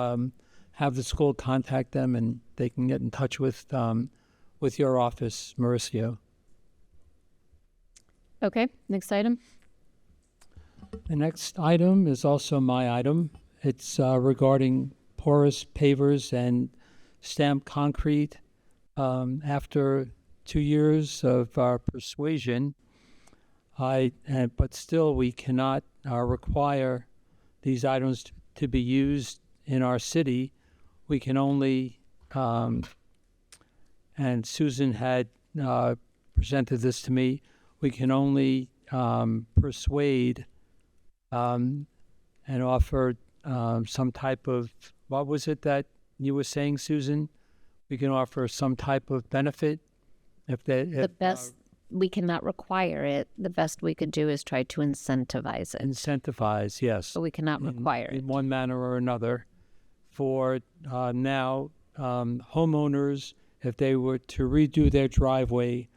have the school contact them, and they can get in touch with your office, Mauricio. Okay, next item. The next item is also my item. It's regarding porous pavers and stamped concrete. After 2 years of persuasion, but still we cannot require these items to be used in our city. We can only, and Susan had presented this to me, we can only persuade and offer some type of, what was it that you were saying, Susan? We can offer some type of benefit The best, we cannot require it. The best we could do is try to incentivize it. incentivize, yes. But we cannot require it. In one manner or another for now homeowners, if they were to redo their driveway,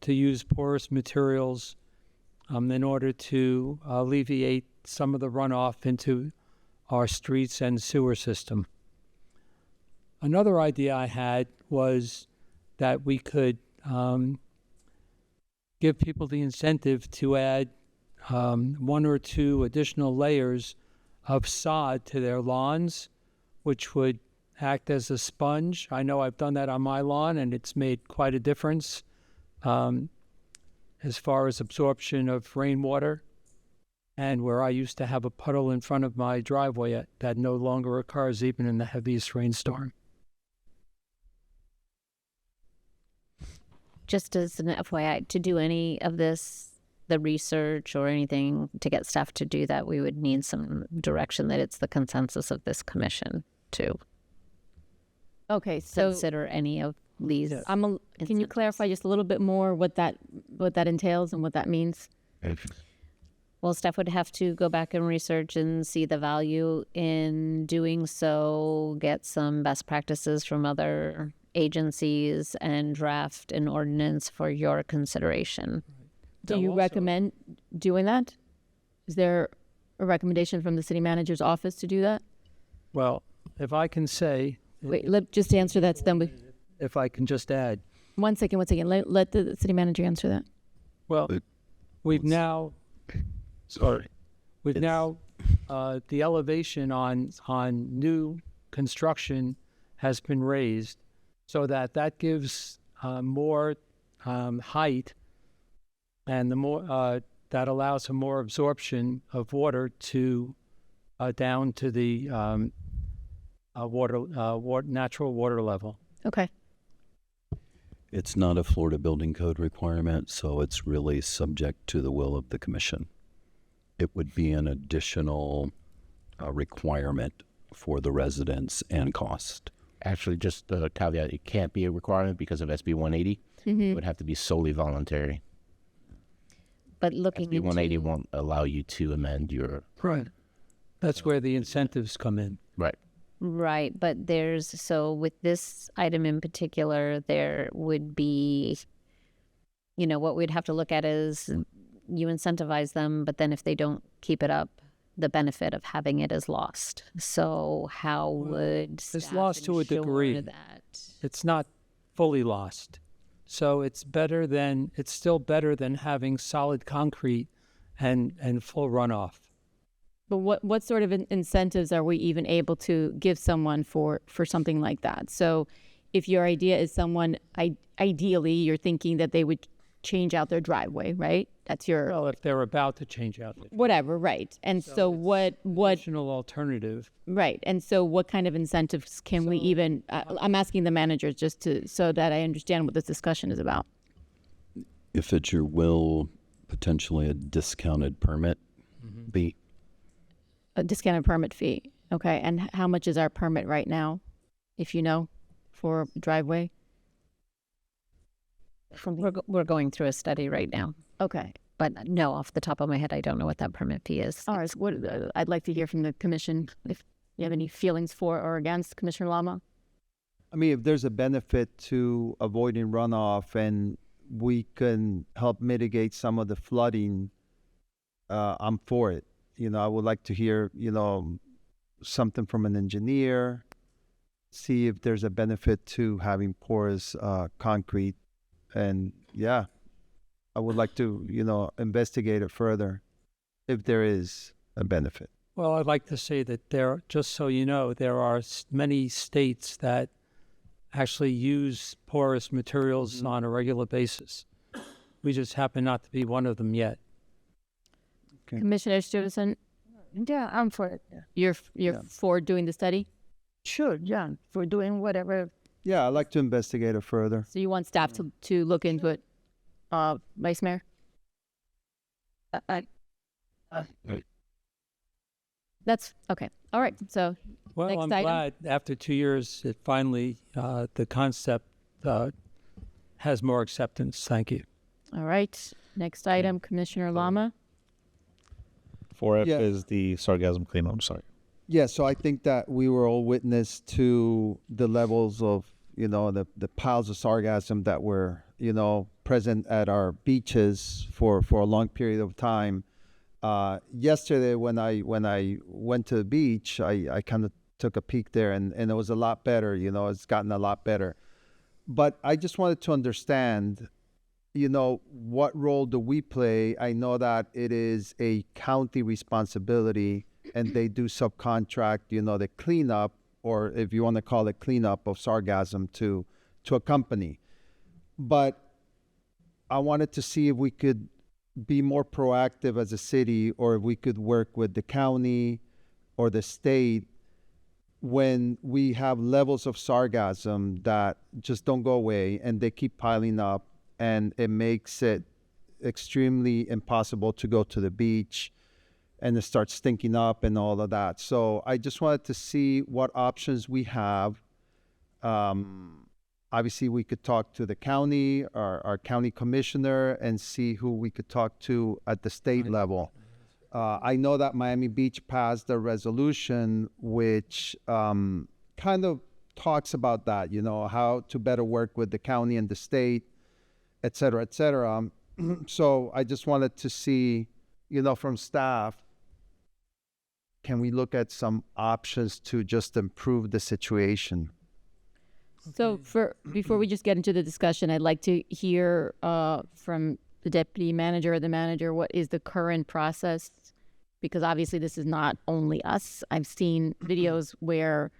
to use porous materials in order to alleviate some of the runoff into our streets and sewer system. Another idea I had was that we could give people the incentive to add 1 or 2 additional layers of sod to their lawns, which would act as a sponge. I know I've done that on my lawn, and it's made quite a difference as far as absorption of rainwater. And where I used to have a puddle in front of my driveway, that no longer occurs even in the heaviest rainstorm. Just as an FYI, to do any of this, the research or anything, to get staff to do that, we would need some direction that it's the consensus of this commission to Okay, so consider any of these. can you clarify just a little bit more what that entails and what that means? Well, staff would have to go back and research and see the value in doing so, get some best practices from other agencies, and draft an ordinance for your consideration. Do you recommend doing that? Is there a recommendation from the city manager's office to do that? Well, if I can say, Wait, just answer that. Then if I can just add, one second. Let the city manager answer that. well, we've now Sorry. the elevation on new construction has been raised, so that gives more height, and the more that allows for more absorption of water to down to the natural water level. Okay. It's not a Florida Building Code requirement, so it's really subject to the will of the commission. It would be an additional requirement for the residents and cost. Actually, just a caveat, it can't be a requirement because of SB 180. It would have to be solely voluntary. But looking SB 180 into, won't allow you to amend your... Right. That's where the incentives come in. Right. right, but so with this item in particular, there would be, what we'd have to look at is you incentivize them, but then if they don't keep it up, the benefit of having it is lost. So how would It's staff lost to a ensure degree. that? It's not fully lost. So it's still better than having solid concrete and full runoff. But what sort of incentives are we even able to give someone for something like that? So if your idea is someone, ideally, you're thinking that they would change out their driveway, right? That's your... Well, if they're about to change out the Whatever, right. And so what... additional alternative. Right. And so what kind of incentives can we even... I'm asking the managers just so that I understand what this discussion is about. If it's your will, potentially a discounted permit fee. A discounted permit fee. Okay. And how much is our permit right now, if you know, for a driveway? We're going through a study right now. Okay. But no, off the top of my head, I don't know what that permit fee is. All right. I'd like to hear from the commission if you have any feelings for or against, Commissioner Lama. I mean, if there's a benefit to avoiding runoff and we can help mitigate some of the flooding, I'm for it. I would like to hear, something from an engineer, see if there's a benefit to having porous concrete. And yeah, I would like to, investigate it further if there is a benefit. Well, I'd like to say that just so you know, there are many states that actually use porous materials on a regular basis. We just happen not to be one of them yet. Commissioner Stevenson, Yeah, I'm for it. Yeah. you're for doing the study? Sure, yeah, for doing whatever. Yeah, I'd like to investigate it further. So you want staff to look into it, Vice Mayor? That's okay. All right. So Well, next I'm item. glad after 2 years, it finally, the concept has more acceptance. Thank you. All right. Next item, Commissioner Lama. 4F Yeah. is the sargasm cleanup. I'm sorry. Yeah, so I think that we were all witness to the levels of, the piles of sargassum that were, present at our beaches for a long period of time. Yesterday, when I went to the beach, I kind of took a peek there, and it was a lot better. It's gotten a lot better. But I just wanted to understand, what role do we play? I know that it is a county responsibility, and they do subcontract, the cleanup, or if you want to call it cleanup of sargassum to a company. But I wanted to see if we could be more proactive as a city, or if we could work with the county or the state when we have levels of sargassum that just don't go away and they keep piling up, and it makes it extremely impossible to go to the beach, and it starts stinking up and all of that. So I just wanted to see what options we have. Obviously, we could talk to the county, our county commissioner, and see who we could talk to at the state level. I know that Miami Beach passed a resolution which kind of talks about that, how to better work with the county and the state, et cetera, et cetera. So I just wanted to see, from staff, can we look at some options to just improve the situation? So before we just get into the discussion, I'd like to hear from the deputy manager or the manager, what is the current process? Because obviously this is not only us. I've seen videos where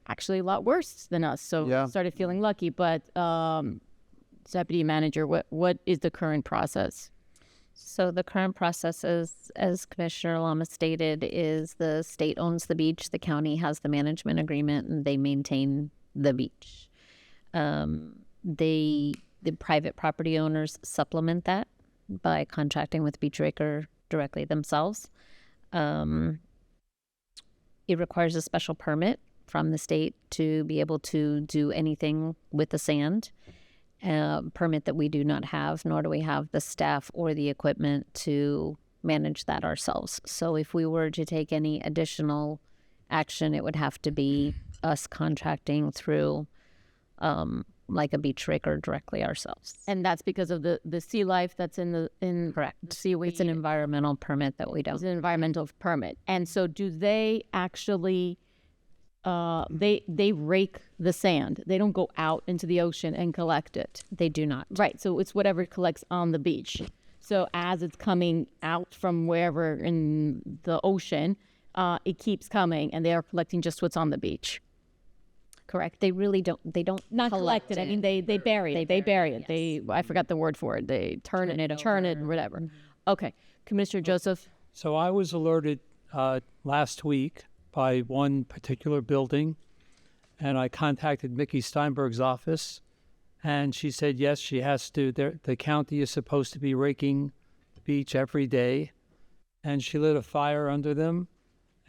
actually a lot worse than us. So Yeah. started feeling lucky. But deputy manager, what is the current process? So the current process is, as Commissioner Lama stated, is the state owns the beach, the county has the management agreement, and they maintain the beach. The private property owners supplement that by contracting with Beach Raker directly themselves. It requires a special permit from the state to be able to do anything with the sand. Permit that we do not have, nor do we have the staff or the equipment to manage that ourselves. So if we were to take any additional action, it would have to be us contracting through like a beach raker directly ourselves. And that's because of the sea life that's in Correct. seaweed. It's an environmental permit that we It's don't. an environmental permit. And so do they actually they rake the sand? They don't go out into the ocean and collect it. They do not. Right. So it's whatever it collects on the beach. So as it's coming out from wherever in the ocean, it keeps coming, and they are collecting just what's on the beach. Correct. They really don't. They don't Not collect collect it. I mean, they bury it. They bury it. yes. I forgot the word for it. They turn it, churn it, over. whatever. Okay, Commissioner Joseph. So I was alerted last week by one particular building, and I contacted Mickey Steinberg's office, and she said yes, she has to. The county is supposed to be raking the beach every day, and she lit a fire under them,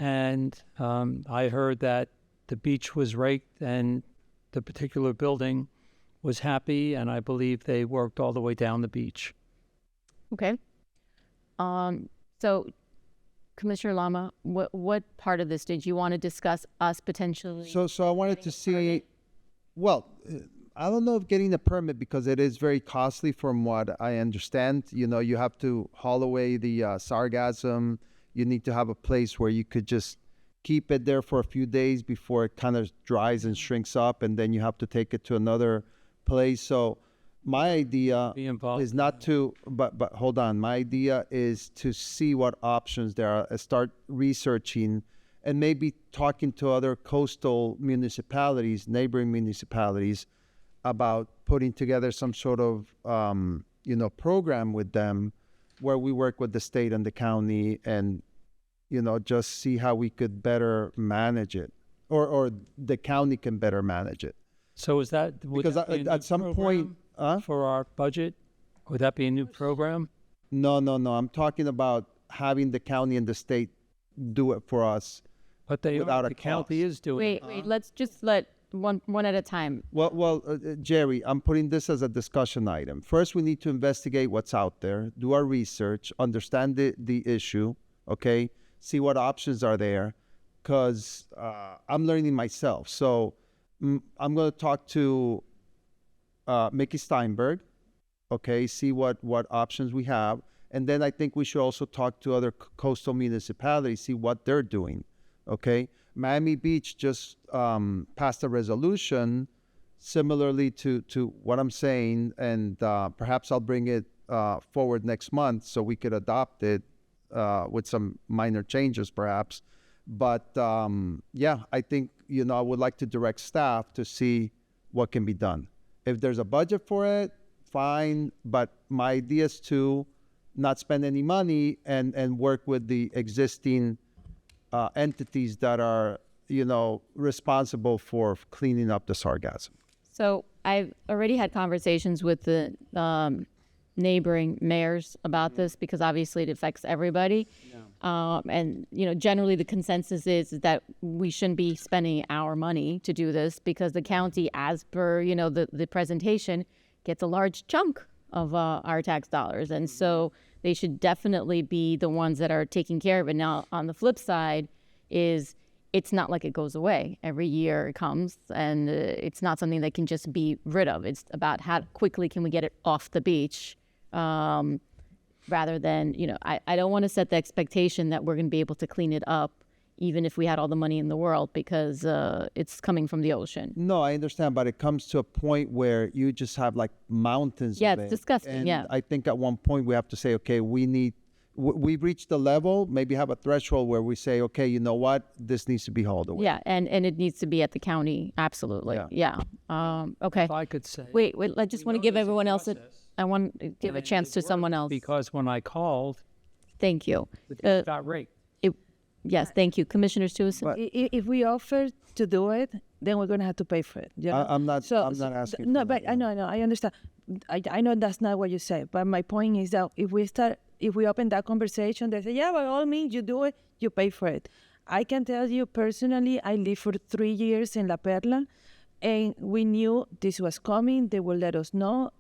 and I heard that the beach was raked and the particular building was happy, and I believe they worked all the way down the beach. Okay. So, Commissioner Lama, what part of this did you want to discuss us potentially? So I wanted to see, well, I don't know if getting a permit, because it is very costly from what I understand. You have to haul away the sargassum. You need to have a place where you could just keep it there for a few days before it kind of dries and shrinks up, and then you have to take it to another place. So my idea Be involved is in not to, but hold on. My idea is to see what options there are, start researching, and maybe talking to other coastal municipalities, neighboring municipalities, about putting together some sort of, program with them where we work with the state and the county and, just see how we could better manage it, or the county can better manage it. So is that would Because that be a new at some point, program for our budget? Would that be a new program? no, I'm talking about having the county and the state do it for us. But they Without are, a the county cost. is doing Wait, it. let's just let one at a time. Well, Jerry, I'm putting this as a discussion item. First, we need to investigate what's out there, do our research, understand the issue, okay? See what options are there, because I'm learning myself. So I'm going to talk to Mickey Steinberg, okay, see what options we have. And then I think we should also talk to other coastal municipalities, see what they're doing, okay? Miami Beach just passed a resolution similarly to what I'm saying, and perhaps I'll bring it forward next month so we could adopt it with some minor changes perhaps. But yeah, I think, I would like to direct staff to see what can be done. If there's a budget for it, fine, but my idea is to not spend any money and work with the existing entities that are, responsible for cleaning up the sargassum. So I've already had conversations with the neighboring mayors about this because obviously it affects everybody. And, generally the consensus is that we shouldn't be spending our money to do this because the county, as per, the presentation, gets a large chunk of our tax dollars. And so they should definitely be the ones that are taking care of it. Now, on the flip side is it's not like it goes away. Every year it comes, and it's not something that can just be rid of. It's about how quickly can we get it off the beach, rather than, I don't want to set the expectation that we're going to be able to clean it up even if we had all the money in the world, because it's coming from the ocean. No, I understand, but it comes to a point where you just have like mountains Yeah, of it's it. disgusting, And yeah. I think at one point we have to say, okay, we've reached the level, maybe have a threshold where we say, okay, you know what, this needs to be hauled away. Yeah, and it needs to be at the county, absolutely. Yeah. Okay. If I could say. Wait, I just want to give everyone else I want to give a chance to someone else. Because when I called, Thank you. it got raped. Yes, thank you. Commissioner Susan? If we offer to do it, then we're going to have to pay for it. You know? I'm not asking. No, for but that, I know, I understand. I know that's not what you say, but my point is that if we open that conversation, they say, yeah, by all means, you do it, you pay for it. I can tell you personally, I lived for 3 years in La Perla, and we knew this was coming. They will let us know.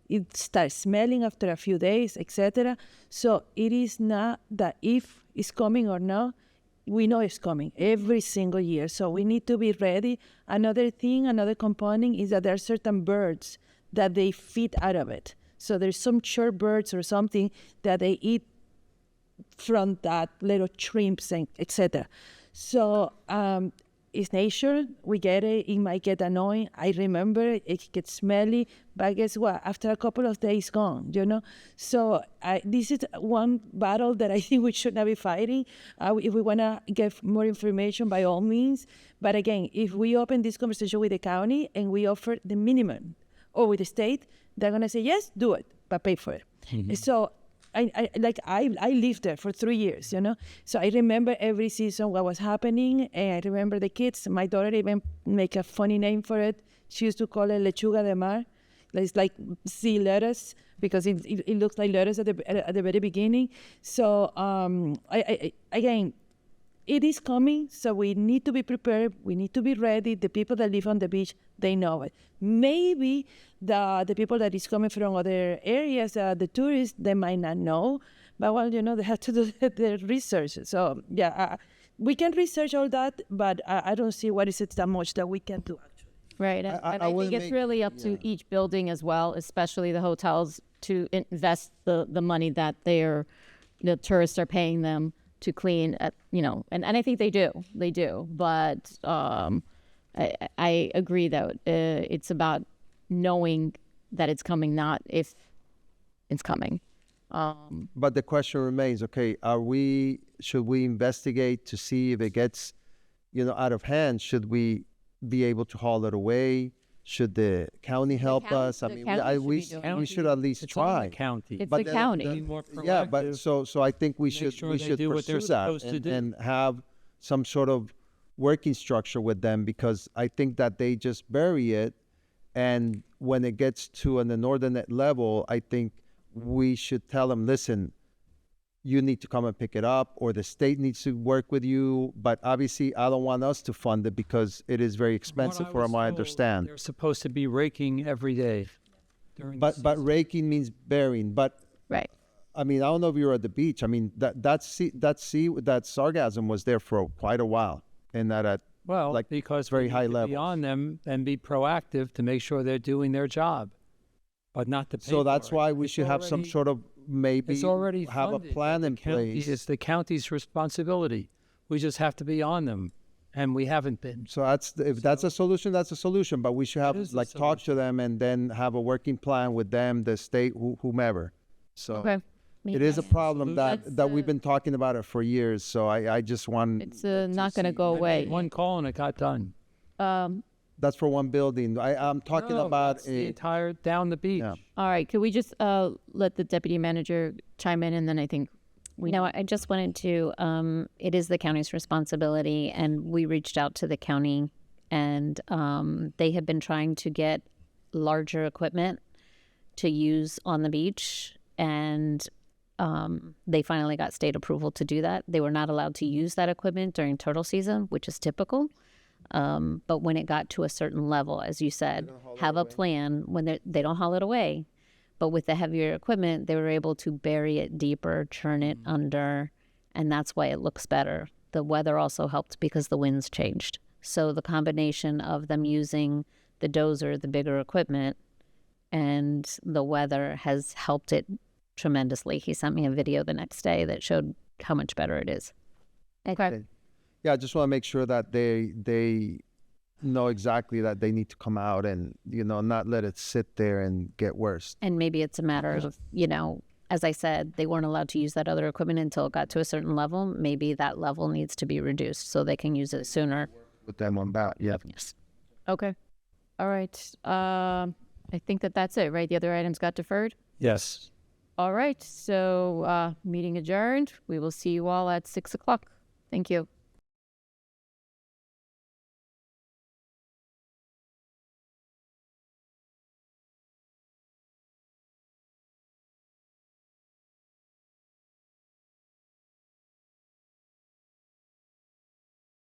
It starts smelling after a few days, etc. So it is not that if it's coming or not, we know it's coming every single year. So we need to be ready. Another component is that there are certain birds that they feed out of it. So there's some shorebirds or something that they eat from that little shrimps and etc. So it's nature. We get it. It might get annoying. I remember it gets smelly, but guess what? After a couple of days, gone. So this is one battle that I think we should not be fighting. If we want to get more information, by all means. But again, if we open this conversation with the county and we offer the minimum, or with the state, they're gonna say yes, do it, but pay for it. Mm-hmm. So I lived there for 3 years, So I remember every season what was happening, and I remember the kids. My daughter even make a funny name for it. She used to call it lechuga de mar. It's like sea lettuce because it looks like lettuce at the very beginning. So again, it is coming, so we need to be prepared. We need to be ready. The people that live on the beach, they know it. Maybe the people that is coming from other areas, the tourists, they might not know. But, well, they have to do their research. So, yeah, we can research all that, but I don't see what is it that much that we can do, actually. Right, and I think it's really up to each building as well, especially the hotels, to invest the money that the tourists are paying them to clean, and I think they do. But I agree that it's about knowing that it's coming, not if it's coming. But the question remains, okay, should we investigate to see if it gets, out of hand? Should we be able to haul it away? Should the county help us? I the mean, county should we be doing we should at least It's on try. the county. It's But the then county. Be more Yeah, but proactive. so I think we Make should sure we they should do what they're pursue that supposed to do. and have some sort of working structure with them, because I think that they just bury it, and when it gets to an inordinate level, I think we should tell them, listen, you need to come and pick it up, or the state needs to work with you. But obviously, I don't want us to fund it because it is very expensive, What for was them, I told, understand. They're supposed to be raking every day. During the But raking means burying. But Right. I mean, I don't know if you were at the beach. I mean, that sargassum was there for quite a while, and that at Well, like because very we high need to be levels. on them and be proactive to make sure they're doing their job, but not to pay So that's for it. why we It's should have some already- sort of maybe It's already have a funded. plan in The county- place. It's the county's responsibility. We just have to be on them, and we haven't been. So if that's a solution, that's a solution. But we should have is a like talk to them and then have a working plan with them, the state, whomever. So Okay. it is a problem Let's, that we've been talking about it for years. So I just want It's not going to go away. One call and it got done. that's for one building. I'm talking No, about that's the entire down the beach. Yeah. All right. Could we just let the deputy manager chime in, and then I think we No, I just wanted to, it is the county's responsibility, and we reached out to the county, and they have been trying to get larger equipment to use on the beach, and they finally got state approval to do that. They were not allowed to use that equipment during turtle season, which is typical. But when it got to a certain level, as you said, have a plan when they don't haul it away. But with the heavier equipment, they were able to bury it deeper, churn it under, and that's why it looks better. The weather also helped because the winds changed. So the combination of them using the dozer, the bigger equipment, and the weather has helped it tremendously. He sent me a video the next day that showed how much better it is. Okay. Yeah, I just want to make sure that they know exactly that they need to come out and not let it sit there and get worse. And maybe it's a matter of, as I said, they weren't allowed to use that other equipment until it got to a certain level. Maybe that level needs to be reduced so they can use it sooner. With them on that, yeah. Yes. Okay. All right. I think that's it, right? The other items got deferred? Yes. All right. So meeting adjourned. We will see you all at 6 o'clock. Thank you.